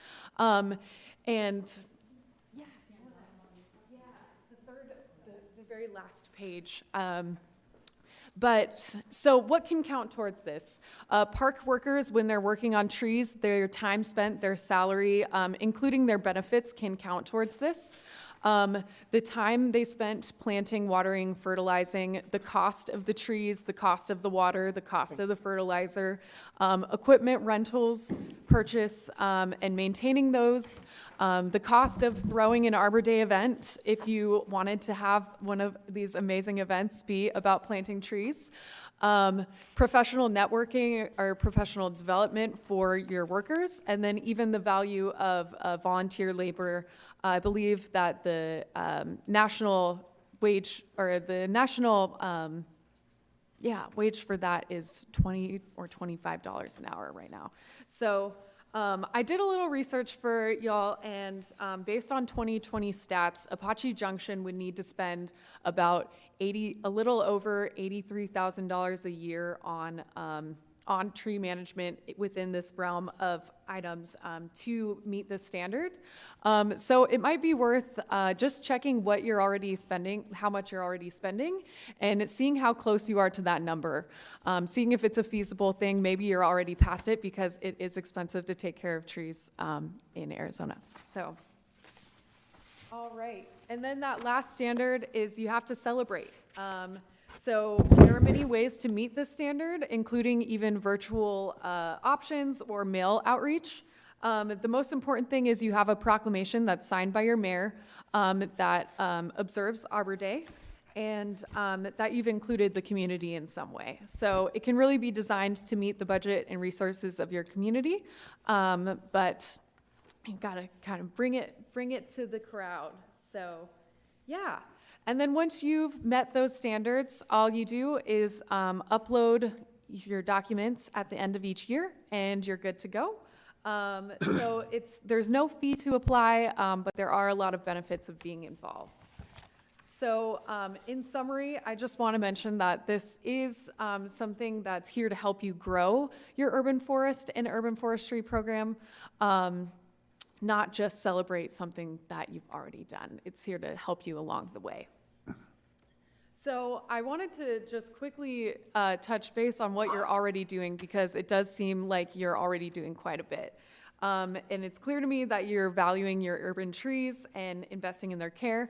The very last page. So what can count towards this? Park workers, when they're working on trees, their time spent, their salary, including their benefits, can count towards this. The time they spent planting, watering, fertilizing, the cost of the trees, the cost of the water, the cost of the fertilizer, equipment rentals, purchase, and maintaining those, the cost of throwing an Arbor Day event if you wanted to have one of these amazing events be about planting trees, professional networking or professional development for your workers, and then even the value of volunteer labor. I believe that the national wage or the national wage for that is $20 or $25 an hour right now. So I did a little research for y'all, and based on 2020 stats, Apache Junction would need to spend about a little over $83,000 a year on tree management within this realm of items to meet this standard. So it might be worth just checking what you're already spending, how much you're already spending, and seeing how close you are to that number. Seeing if it's a feasible thing. Maybe you're already past it because it is expensive to take care of trees in Arizona. So, all right. And then that last standard is you have to celebrate. So there are many ways to meet this standard, including even virtual options or mail outreach. The most important thing is you have a proclamation that's signed by your mayor that observes Arbor Day, and that you've included the community in some way. So it can really be designed to meet the budget and resources of your community, but you've got to kind of bring it to the crowd. So, yeah. And then once you've met those standards, all you do is upload your documents at the end of each year, and you're good to go. So there's no fee to apply, but there are a lot of benefits of being involved. So in summary, I just want to mention that this is something that's here to help you grow your urban forest and urban forestry program, not just celebrate something that you've already done. It's here to help you along the way. So I wanted to just quickly touch base on what you're already doing, because it does seem like you're already doing quite a bit. And it's clear to me that you're valuing your urban trees and investing in their care.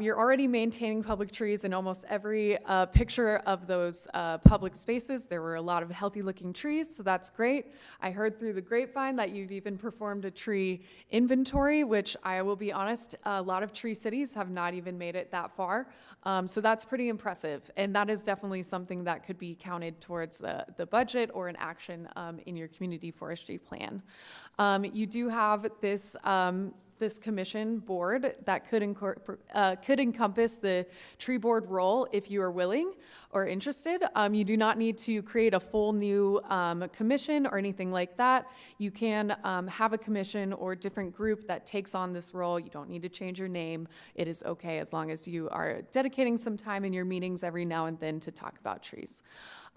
You're already maintaining public trees in almost every picture of those public spaces. There were a lot of healthy looking trees, so that's great. I heard through the grapevine that you've even performed a tree inventory, which I will be honest, a lot of tree cities have not even made it that far. So that's pretty impressive. And that is definitely something that could be counted towards the budget or an action in your community forestry plan. You do have this commission board that could encompass the tree board role if you are willing or interested. You do not need to create a full new commission or anything like that. You can have a commission or different group that takes on this role. You don't need to change your name. It is okay as long as you are dedicating some time in your meetings every now and then to talk about trees.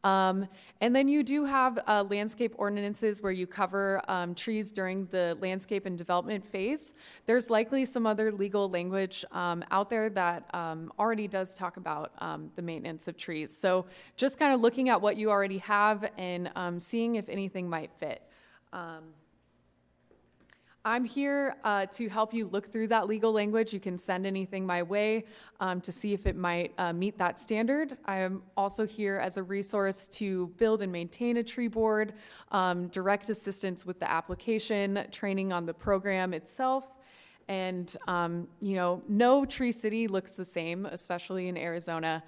And then you do have landscape ordinances where you cover trees during the landscape and development phase. There's likely some other legal language out there that already does talk about the maintenance of trees. So just kind of looking at what you already have and seeing if anything might fit. I'm here to help you look through that legal language. You can send anything my way to see if it might meet that standard. I am also here as a resource to build and maintain a tree board, direct assistance with the application, training on the program itself. And, no tree city looks the same, especially in Arizona.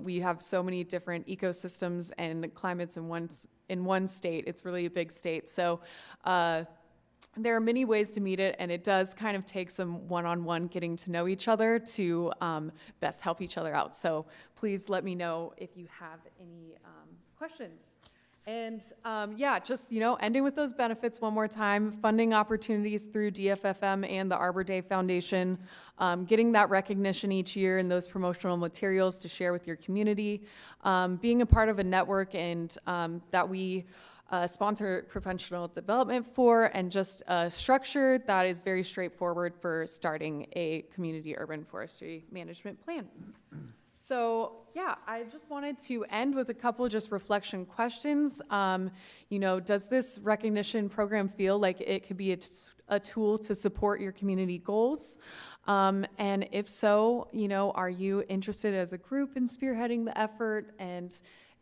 We have so many different ecosystems and climates in one state. It's really a big state. So, there are many ways to meet it, and it does kind of take some one-on-one getting to know each other to best help each other out. So please let me know if you have any questions. And yeah, just, ending with those benefits one more time, funding opportunities through DFFM and the Arbor Day Foundation, getting that recognition each year and those promotional materials to share with your community, being a part of a network and that we sponsor professional development for, and just a structure that is very straightforward for starting a community urban forestry management plan. So yeah, I just wanted to end with a couple just reflection questions. Does this recognition program feel like it could be a tool to support your community goals? And if so, are you interested as a group in spearheading the effort? And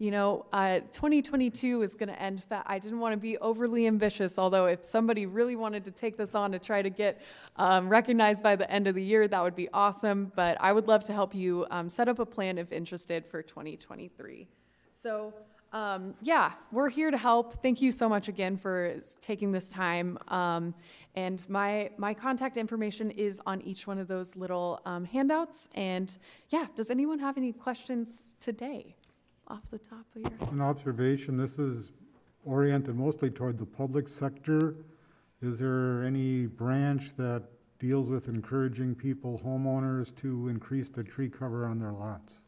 2022 is going to end I didn't want to be overly ambitious, although if somebody really wanted to take this on to try to get recognized by the end of the year, that would be awesome. But I would love to help you set up a plan if interested for 2023. So yeah, we're here to help. Thank you so much again for taking this time. And my contact information is on each one of those little handouts. And yeah, does anyone have any questions today? Off the top of your head. An observation, this is oriented mostly toward the public sector. Is there any branch that deals with encouraging people, homeowners, to increase the tree cover on their lots?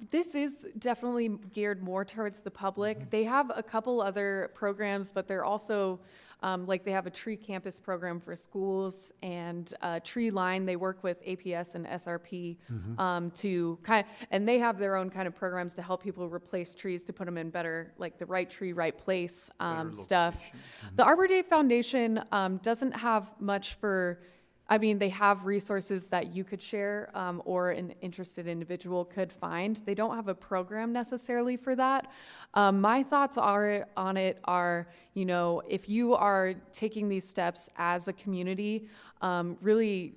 This is definitely geared more towards the public. They have a couple other programs, but they're also they have a tree campus program for schools and Tree Line. They work with APS and SRP and they have their own kind of programs to help people replace trees to put them in better, like the right tree, right place stuff. The Arbor Day Foundation doesn't have much they have resources that you could share or an interested individual could find. They don't have a program necessarily for that. My thoughts on it are, if you are taking these steps as a community, really,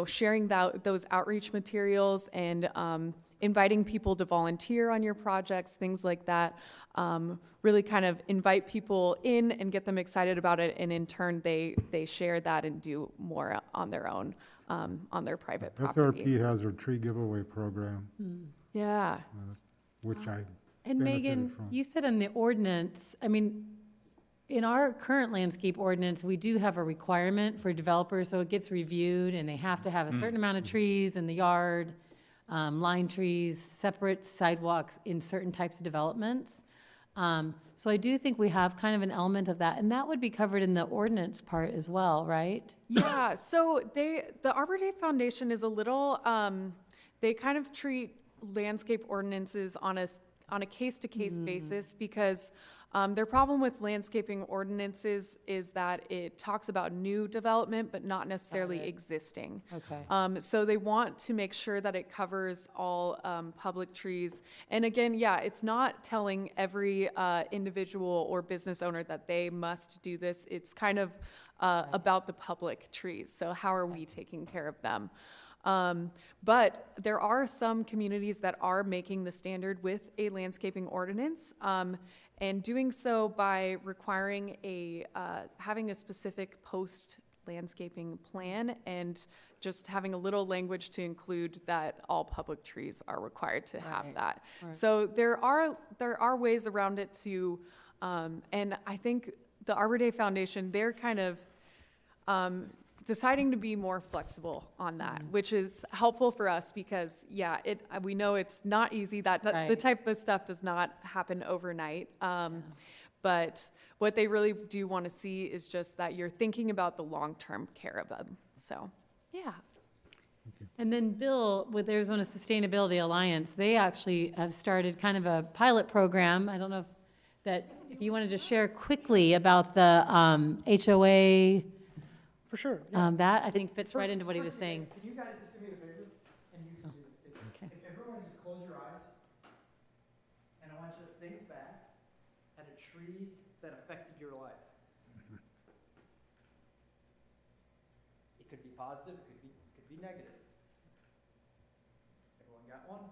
sharing those outreach materials and inviting people to volunteer on your projects, things like that. Really kind of invite people in and get them excited about it, and in turn they share that and do more on their own, on their private property. SRP has their tree giveaway program, Yeah. which I And benefited Megan, from. you said in the ordinance, in our current landscape ordinance, we do have a requirement for developers, so it gets reviewed, and they have to have a certain amount of trees in the yard, line trees, separate sidewalks in certain types of developments. So I do think we have kind of an element of that, and that would be covered in the ordinance part as well, right? Yeah, so the Arbor Day Foundation is a little, they kind of treat landscape ordinances on a case-to-case basis, because their problem with landscaping ordinances is that it talks about new development, but not necessarily existing. Okay. So they want to make sure that it covers all public trees. And again, yeah, it's not telling every individual or business owner that they must do this. It's kind of about the public trees. So how are we taking care of them? But there are some communities that are making the standard with a landscaping ordinance, and doing so by requiring having a specific post landscaping plan, and just having a little language to include that all public trees are required to have that. Right. So there are ways around it to, and I think the Arbor Day Foundation, they're kind of deciding to be more flexible on that, which is helpful for us because, yeah, we know it's not easy. The Right. type of stuff does not happen overnight. But what they really do want to see is just that you're thinking about the long-term care of them. So, yeah. And then Bill, with Arizona Sustainability Alliance, they actually have started kind of a pilot program. I don't know if you want to just share quickly about the HOA. For sure. That, I think, fits right into what he was saying. Can you guys just do me a favor? And you can do this too. Okay. If everyone just close your eyes, and I want you to think back at a tree that affected your life. It could be positive, it could be negative. Everyone got one?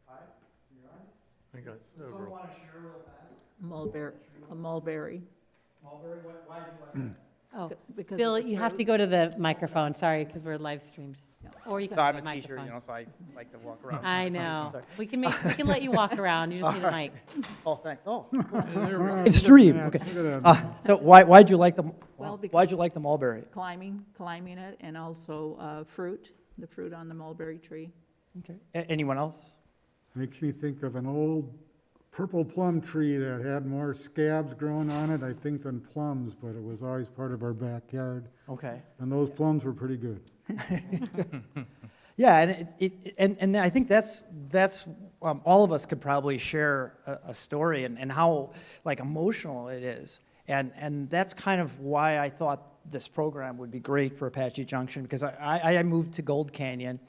All right, your eyes. I got Does someone several. want to share real fast? A mulberry. Mulberry, why do you like that? Oh, Because of Bill, the you have to fruit? go to the microphone, sorry, because we're live streamed. Or you can No, go I'm to the a teacher, microphone. so I like to walk around. I know. We can let you walk around, you just need a mic. Oh, thanks. Oh. Wow, It's look at stream, that, okay. look at that. So why'd you like the, Well, why'd you like the mulberry? Climbing it, and also fruit, the fruit on the mulberry tree. Okay. Anyone else? Makes me think of an old purple plum tree that had more scabs growing on it, I think, than plums, but it was always part of our backyard. Okay. And those plums were pretty good. Yeah, and I think that's all of us could probably share a story and how like emotional it is, and that's kind of why I thought this program would be great for Apache Junction, because I moved to Gold Canyon,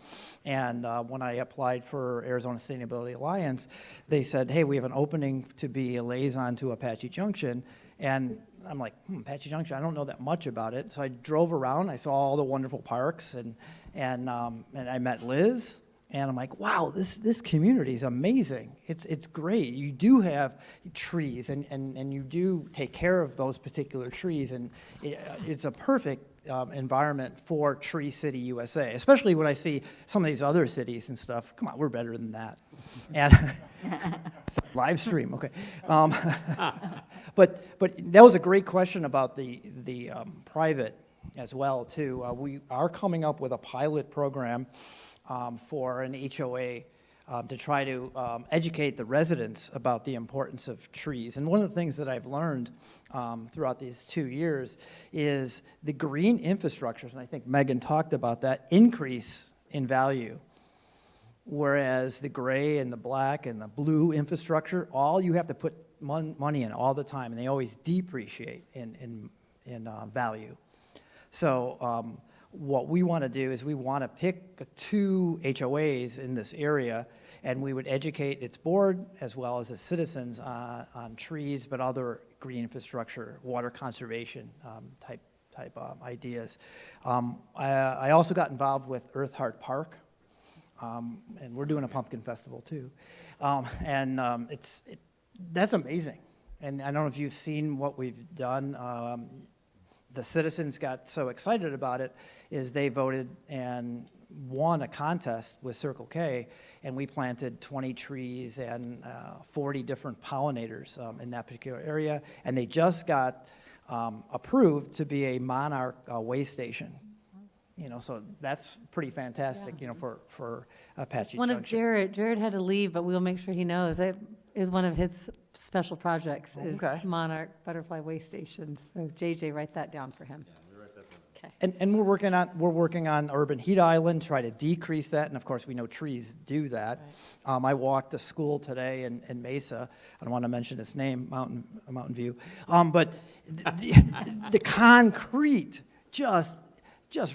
and when I applied for Arizona Sustainability Alliance, they said, hey, we have an opening to be a liaison to Apache Junction, and I'm like, Apache Junction, I don't know that much about it. So I drove around, I saw all the wonderful parks, and I met Liz, and I'm like, wow, this community is amazing. It's great. You do have trees, and you do take care of those particular trees, and it's a perfect environment for Tree City, USA, especially when I see some of these other cities and stuff. Come on, we're better than that. And live stream, okay. But that was a great question about the private as well, too. We are coming up with a pilot program for an HOA to try to educate the residents about the importance of trees. And one of the things that I've learned throughout these 2 years is the green infrastructures, and I think Megan talked about that, increase in value. Whereas the gray and the black and the blue infrastructure, all you have to put money in all the time, and they always depreciate in value. So what we want to do is we want to pick 2 HOAs in this area, and we would educate its board as well as its citizens on trees, but other green infrastructure, water conservation type ideas. I also got involved with Earth Heart Park, and we're doing a pumpkin festival too, that's amazing. And I don't know if you've seen what we've done. The citizens got so excited about it is they voted and won a contest with Circle K, and we planted 20 trees and 40 different pollinators in that particular area, and they just got approved to be a monarch way station. You know, so that's pretty fantastic, you know, for Apache One Junction. of Jared had to leave, but we'll make sure he knows. It is one of his special projects, is Okay. Monarch Butterfly Way Station. So JJ, write that down for him. Okay. And we're working on urban heat island, try to decrease that, and of course, we know trees do that. I walked a school today in Mesa. I don't want to mention its name, Mountain View, but the concrete just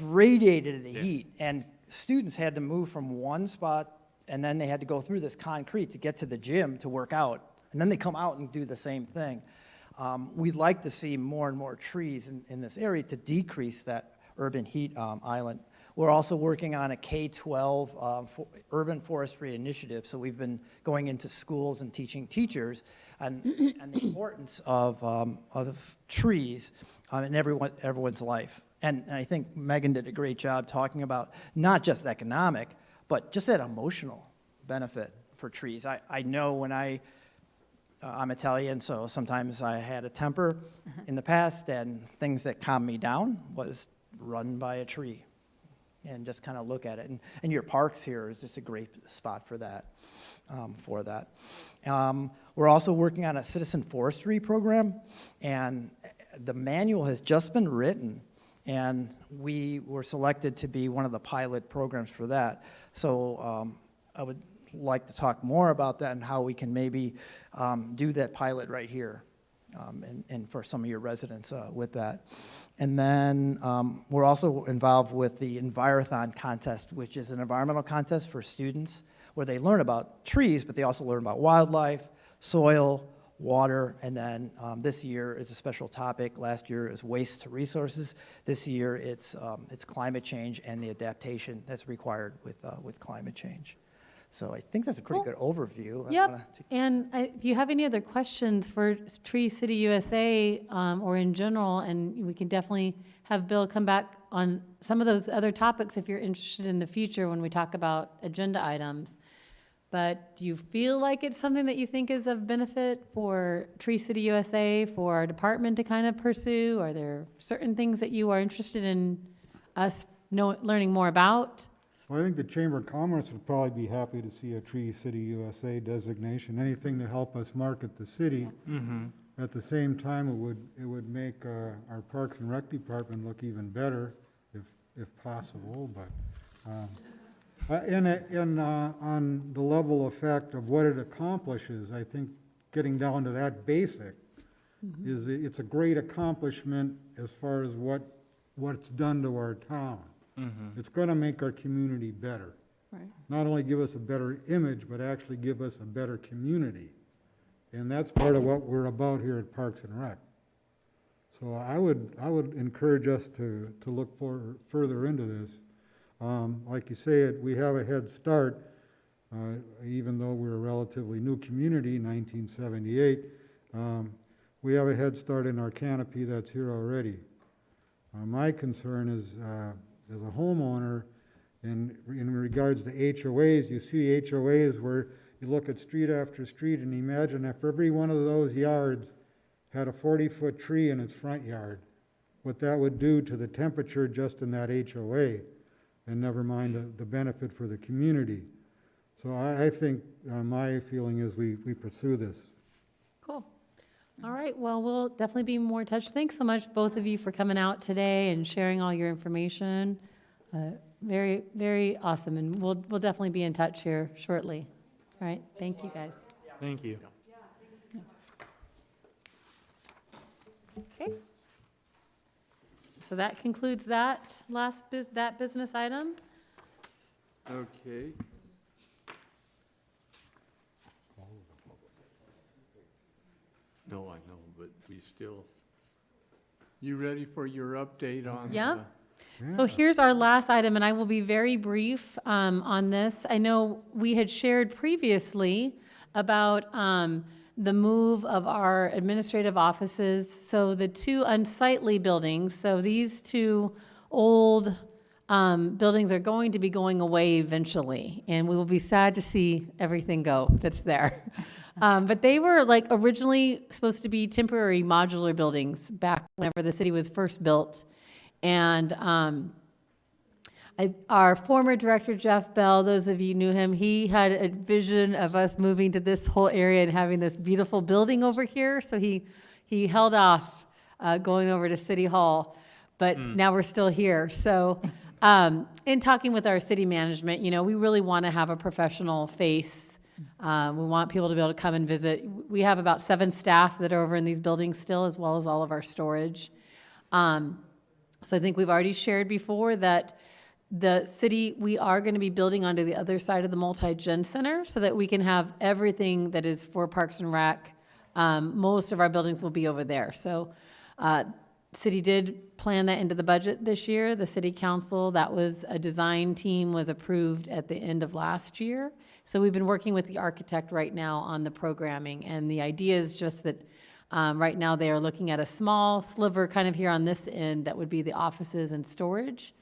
radiated the heat, and students had to move from one spot, and then they had to go through this concrete to get to the gym to work out, and then they come out and do the same thing. We'd like to see more and more trees in this area to decrease that urban heat island. We're also working on a K-12 urban forestry initiative, so we've been going into schools and teaching teachers and the importance of trees in everyone's life. And I think Megan did a great job talking about not just economic, but just that emotional benefit for trees. I know when I'm Italian, so sometimes I had a temper in the past, and things that calmed me down was run by a tree and just kind of look at it. And your parks here is just a great spot for that. We're also working on a citizen forestry program, and the manual has just been written, and we were selected to be one of the pilot programs for that. So I would like to talk more about that and how we can maybe do that pilot right here and for some of your residents with that. And then we're also involved with the Envirothon contest, which is an environmental contest for students where they learn about trees, but they also learn about wildlife, soil, water, and then this year is a special topic. Last year is waste to resources. This year it's climate change and the adaptation that's required with climate change. So I think that's a pretty Cool. good overview. I Yep. wanna take- And if you have any other questions for Tree City USA or in general, and we can definitely have Bill come back on some of those other topics if you're interested in the future when we talk about agenda items. But do you feel like it's something that you think is of benefit for Tree City USA, for our department to kind of pursue? Are there certain things that you are interested in us learning more about? Well, I think the Chamber of Commerce would probably be happy to see a Tree City USA designation, anything to help us market the city. At the same time, it would make our Parks and Rec Department look even better if possible, but, on the level effect of what it accomplishes, I think getting down to that basic it's a great accomplishment as far as what's done to our town. It's gonna make our community better. Right. Not only give us a better image, but actually give us a better community. And that's part of what we're about here at Parks and Rec. So I would encourage us to look further into this. Like you say, we have a head start, even though we're a relatively new community, 1978. We have a head start in our canopy that's here already. My concern is, as a homeowner, in regards to HOAs, you see HOAs where you look at street after street and imagine if every one of those yards had a 40-foot tree in its front yard, what that would do to the temperature just in that HOA, and never mind the benefit for the community. So I think my feeling is we pursue this. Cool. All right, well, we'll definitely be more in touch. Thanks so much, both of you, for coming out today and sharing all your information. Very, very awesome, and we'll definitely be in touch here shortly. All right, thank you, guys. Thank you. Okay. So that concludes that that business item. Okay. No, I know, but we still, you ready for your update on? Yeah. So here's our last item, and I will be very brief on this. I know we had shared previously about the move of our administrative offices. So the two unsightly buildings, so these two old buildings are going to be going away eventually, and we will be sad to see everything go that's there. But they were like originally supposed to be temporary modular buildings back whenever the city was first built. And our former director, Jeff Bell, those of you knew him, he had a vision of us moving to this whole area and having this beautiful building over here. So he held off going over to City Hall, but now we're still here. So in talking with our city management, you know, we really want to have a professional face. We want people to be able to come and visit. We have about 7 staff that are over in these buildings still, as well as all of our storage. So I think we've already shared before that the city, we are going to be building onto the other side of the multi-gen center so that we can have everything that is for Parks and Rec. Most of our buildings will be over there. So city did plan that into the budget this year. The city council, that was a design team, was approved at the end of last year. So we've been working with the architect right now on the programming, and the idea is just that right now they are looking at a small sliver kind of here on this end that would be the offices and storage.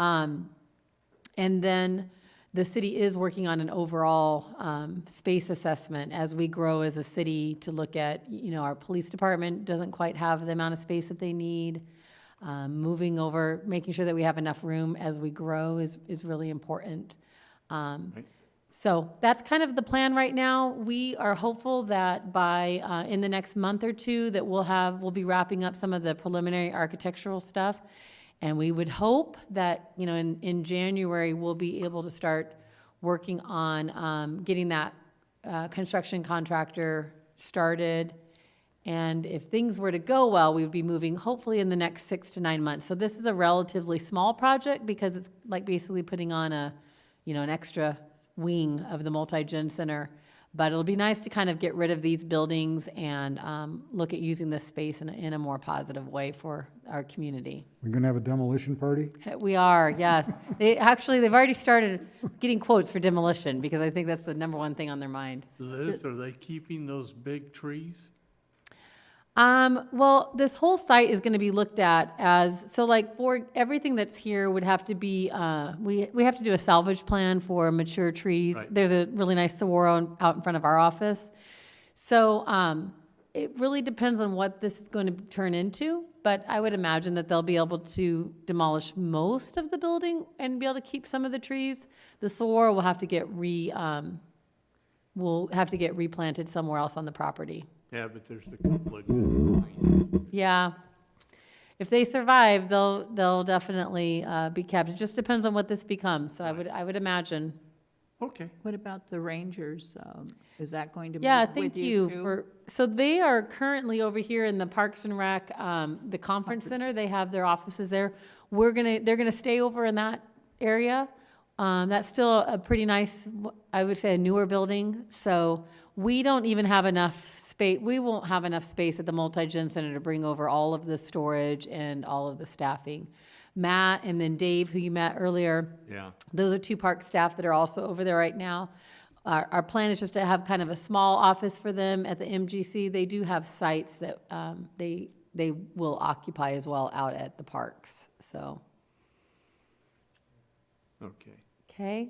And then the city is working on an overall space assessment as we grow as a city to look at, you know, our police department doesn't quite have the amount of space that they need. Moving over, making sure that we have enough room as we grow is really important. So that's kind of the plan right now. We are hopeful that by, in the next month or two, that we'll be wrapping up some of the preliminary architectural stuff. And we would hope that, you know, in January, we'll be able to start working on getting that construction contractor started. And if things were to go well, we would be moving hopefully in the next 6 to 9 months. So this is a relatively small project because it's like basically putting on an extra wing of the multi-gen center. But it'll be nice to kind of get rid of these buildings and look at using this space in a more positive way for our community. We're gonna have a demolition party? We are, yes. They've already started getting quotes for demolition because I think that's the number one thing on their mind. Liz, are they keeping those big trees? Well, this whole site is gonna be looked at as, so like for everything that's here would have to be, we have to do a salvage plan for mature trees. Right. There's a really nice saguaro out in front of our office. So, it really depends on what this is going to turn into, but I would imagine that they'll be able to demolish most of the building and be able to keep some of the trees. The saguaro will have to get replanted somewhere else on the property. Yeah, but there's a couple of good. Yeah. If they survive, they'll definitely be kept. It just depends on what this becomes, so I would imagine. Okay. What about the Rangers? Is that going to Yeah, move thank with you you too? for, so they are currently over here in the Parks and Rec, the conference center. They have their offices there. They're gonna stay over in that area. That's still a pretty nice, I would say, a newer building. So we don't even have enough space. We won't have enough space at the Multi-Gen Center to bring over all of the storage and all of the staffing. Matt and then Dave, who you met earlier, Yeah. those are two park staff that are also over there right now. Our plan is just to have kind of a small office for them at the MGC. They do have sites that they will occupy as well out at the parks, so. Okay. Okay,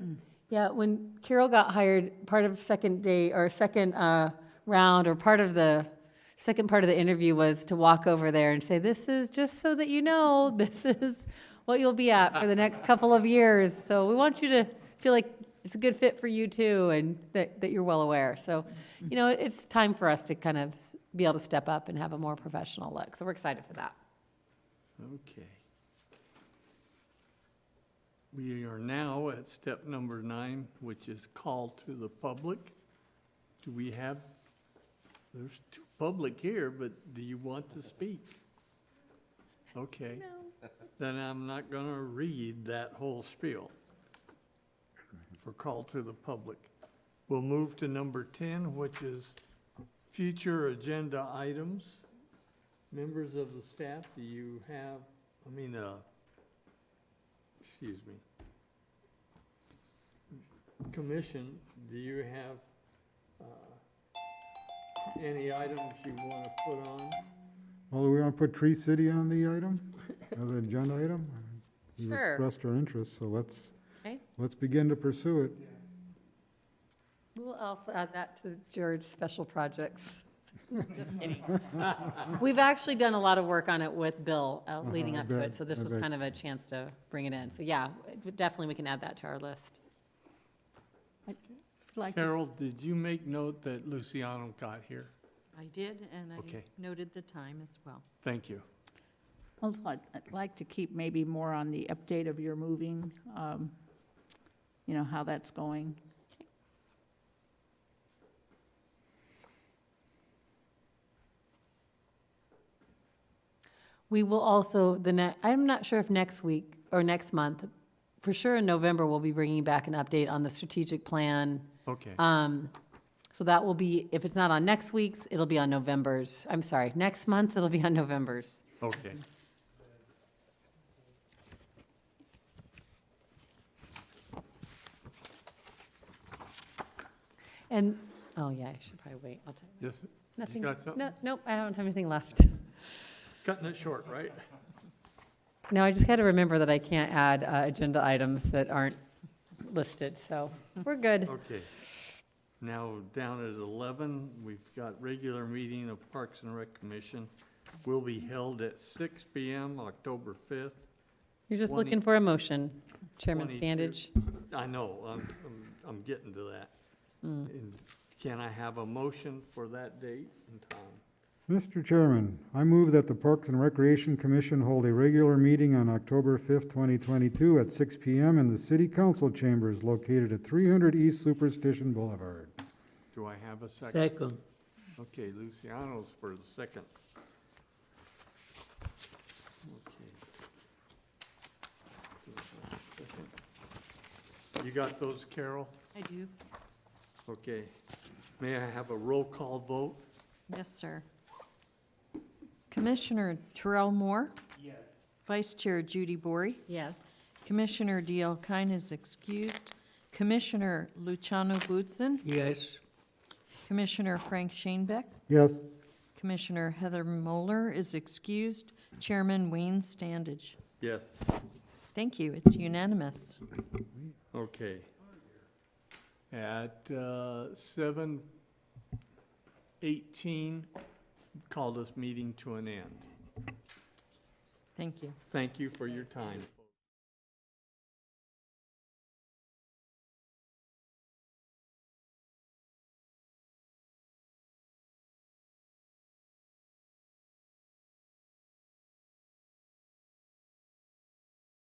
yeah, when Carol got hired, part of second round, or part of the second part of the interview was to walk over there and say, this is just so that you know, this is what you'll be at for the next couple of years. So we want you to feel like it's a good fit for you too, and that you're well aware. So, you know, it's time for us to kind of be able to step up and have a more professional look. So we're excited for that. Okay. We are now at step number 9, which is call to the public. Do we have, there's two public here, but do you want to speak? Okay. Then I'm not going to read that whole spiel for call to the public. We'll move to number 10, which is future agenda items. Members of the staff, do you have, excuse me. Commission, do you have any items you want to put on? Well, do we want to put Tree City on the item, as an agenda item? You've Sure. expressed our interest, so let's Okay. begin to pursue it. We'll also add that to Jared's special projects. Just kidding. We've actually done a lot of work on it with Bill leading I up to bet, it, so this I was bet. kind of a chance to bring it in. So yeah, definitely we can add that to our list. Like to Carol, did you make note that Luciano got here? I did, and I Okay. noted the time as well. Thank you. Also, I'd like to keep maybe more on the update of your moving, how that's going. We will also, I'm not sure if next week or next month, for sure in November, we'll be bringing back an update on the strategic plan. Okay. So that will be, if it's not on next week's, it'll be on November's. I'm sorry, next month, it'll be on November's. Okay. And, oh yeah, I should probably wait. I'll tell you. Yes, Nothing. got something? No, nope, I don't have anything left. Cutting it short, right? No, I just got to remember that I can't add agenda items that aren't listed, so we're good. Okay. Now, down at 11, we've got regular meeting of Parks and Rec Commission. Will be held at 6 PM, October 5th. You're just 20 looking for a motion, Chairman 22. Standage. I know, I'm getting to that. Hmm. And can I have a motion for that date and time? Mr. Chairman, I move that the Parks and Recreation Commission hold a regular meeting on October 5th, 2022 at 6 PM in the City Council Chambers located at 300 East Superstition Boulevard. Do I have a second? Second. Okay, Luciano's for the second. Okay. You got those, Carol? I do. Okay. May I have a roll call vote? Yes, sir. Commissioner Terrell Moore, Yes. Vice Chair Judy Bory, Yes. Commissioner D.L. Kine is excused, Commissioner Luciano Bootson, Yes. Commissioner Frank Shanebeck, Yes, Commissioner Heather Moeller is excused, Chairman Wayne Standage. Yes. Thank you, it's unanimous. Okay. At 7:18, call this meeting to an end. Thank you. Thank you for your time.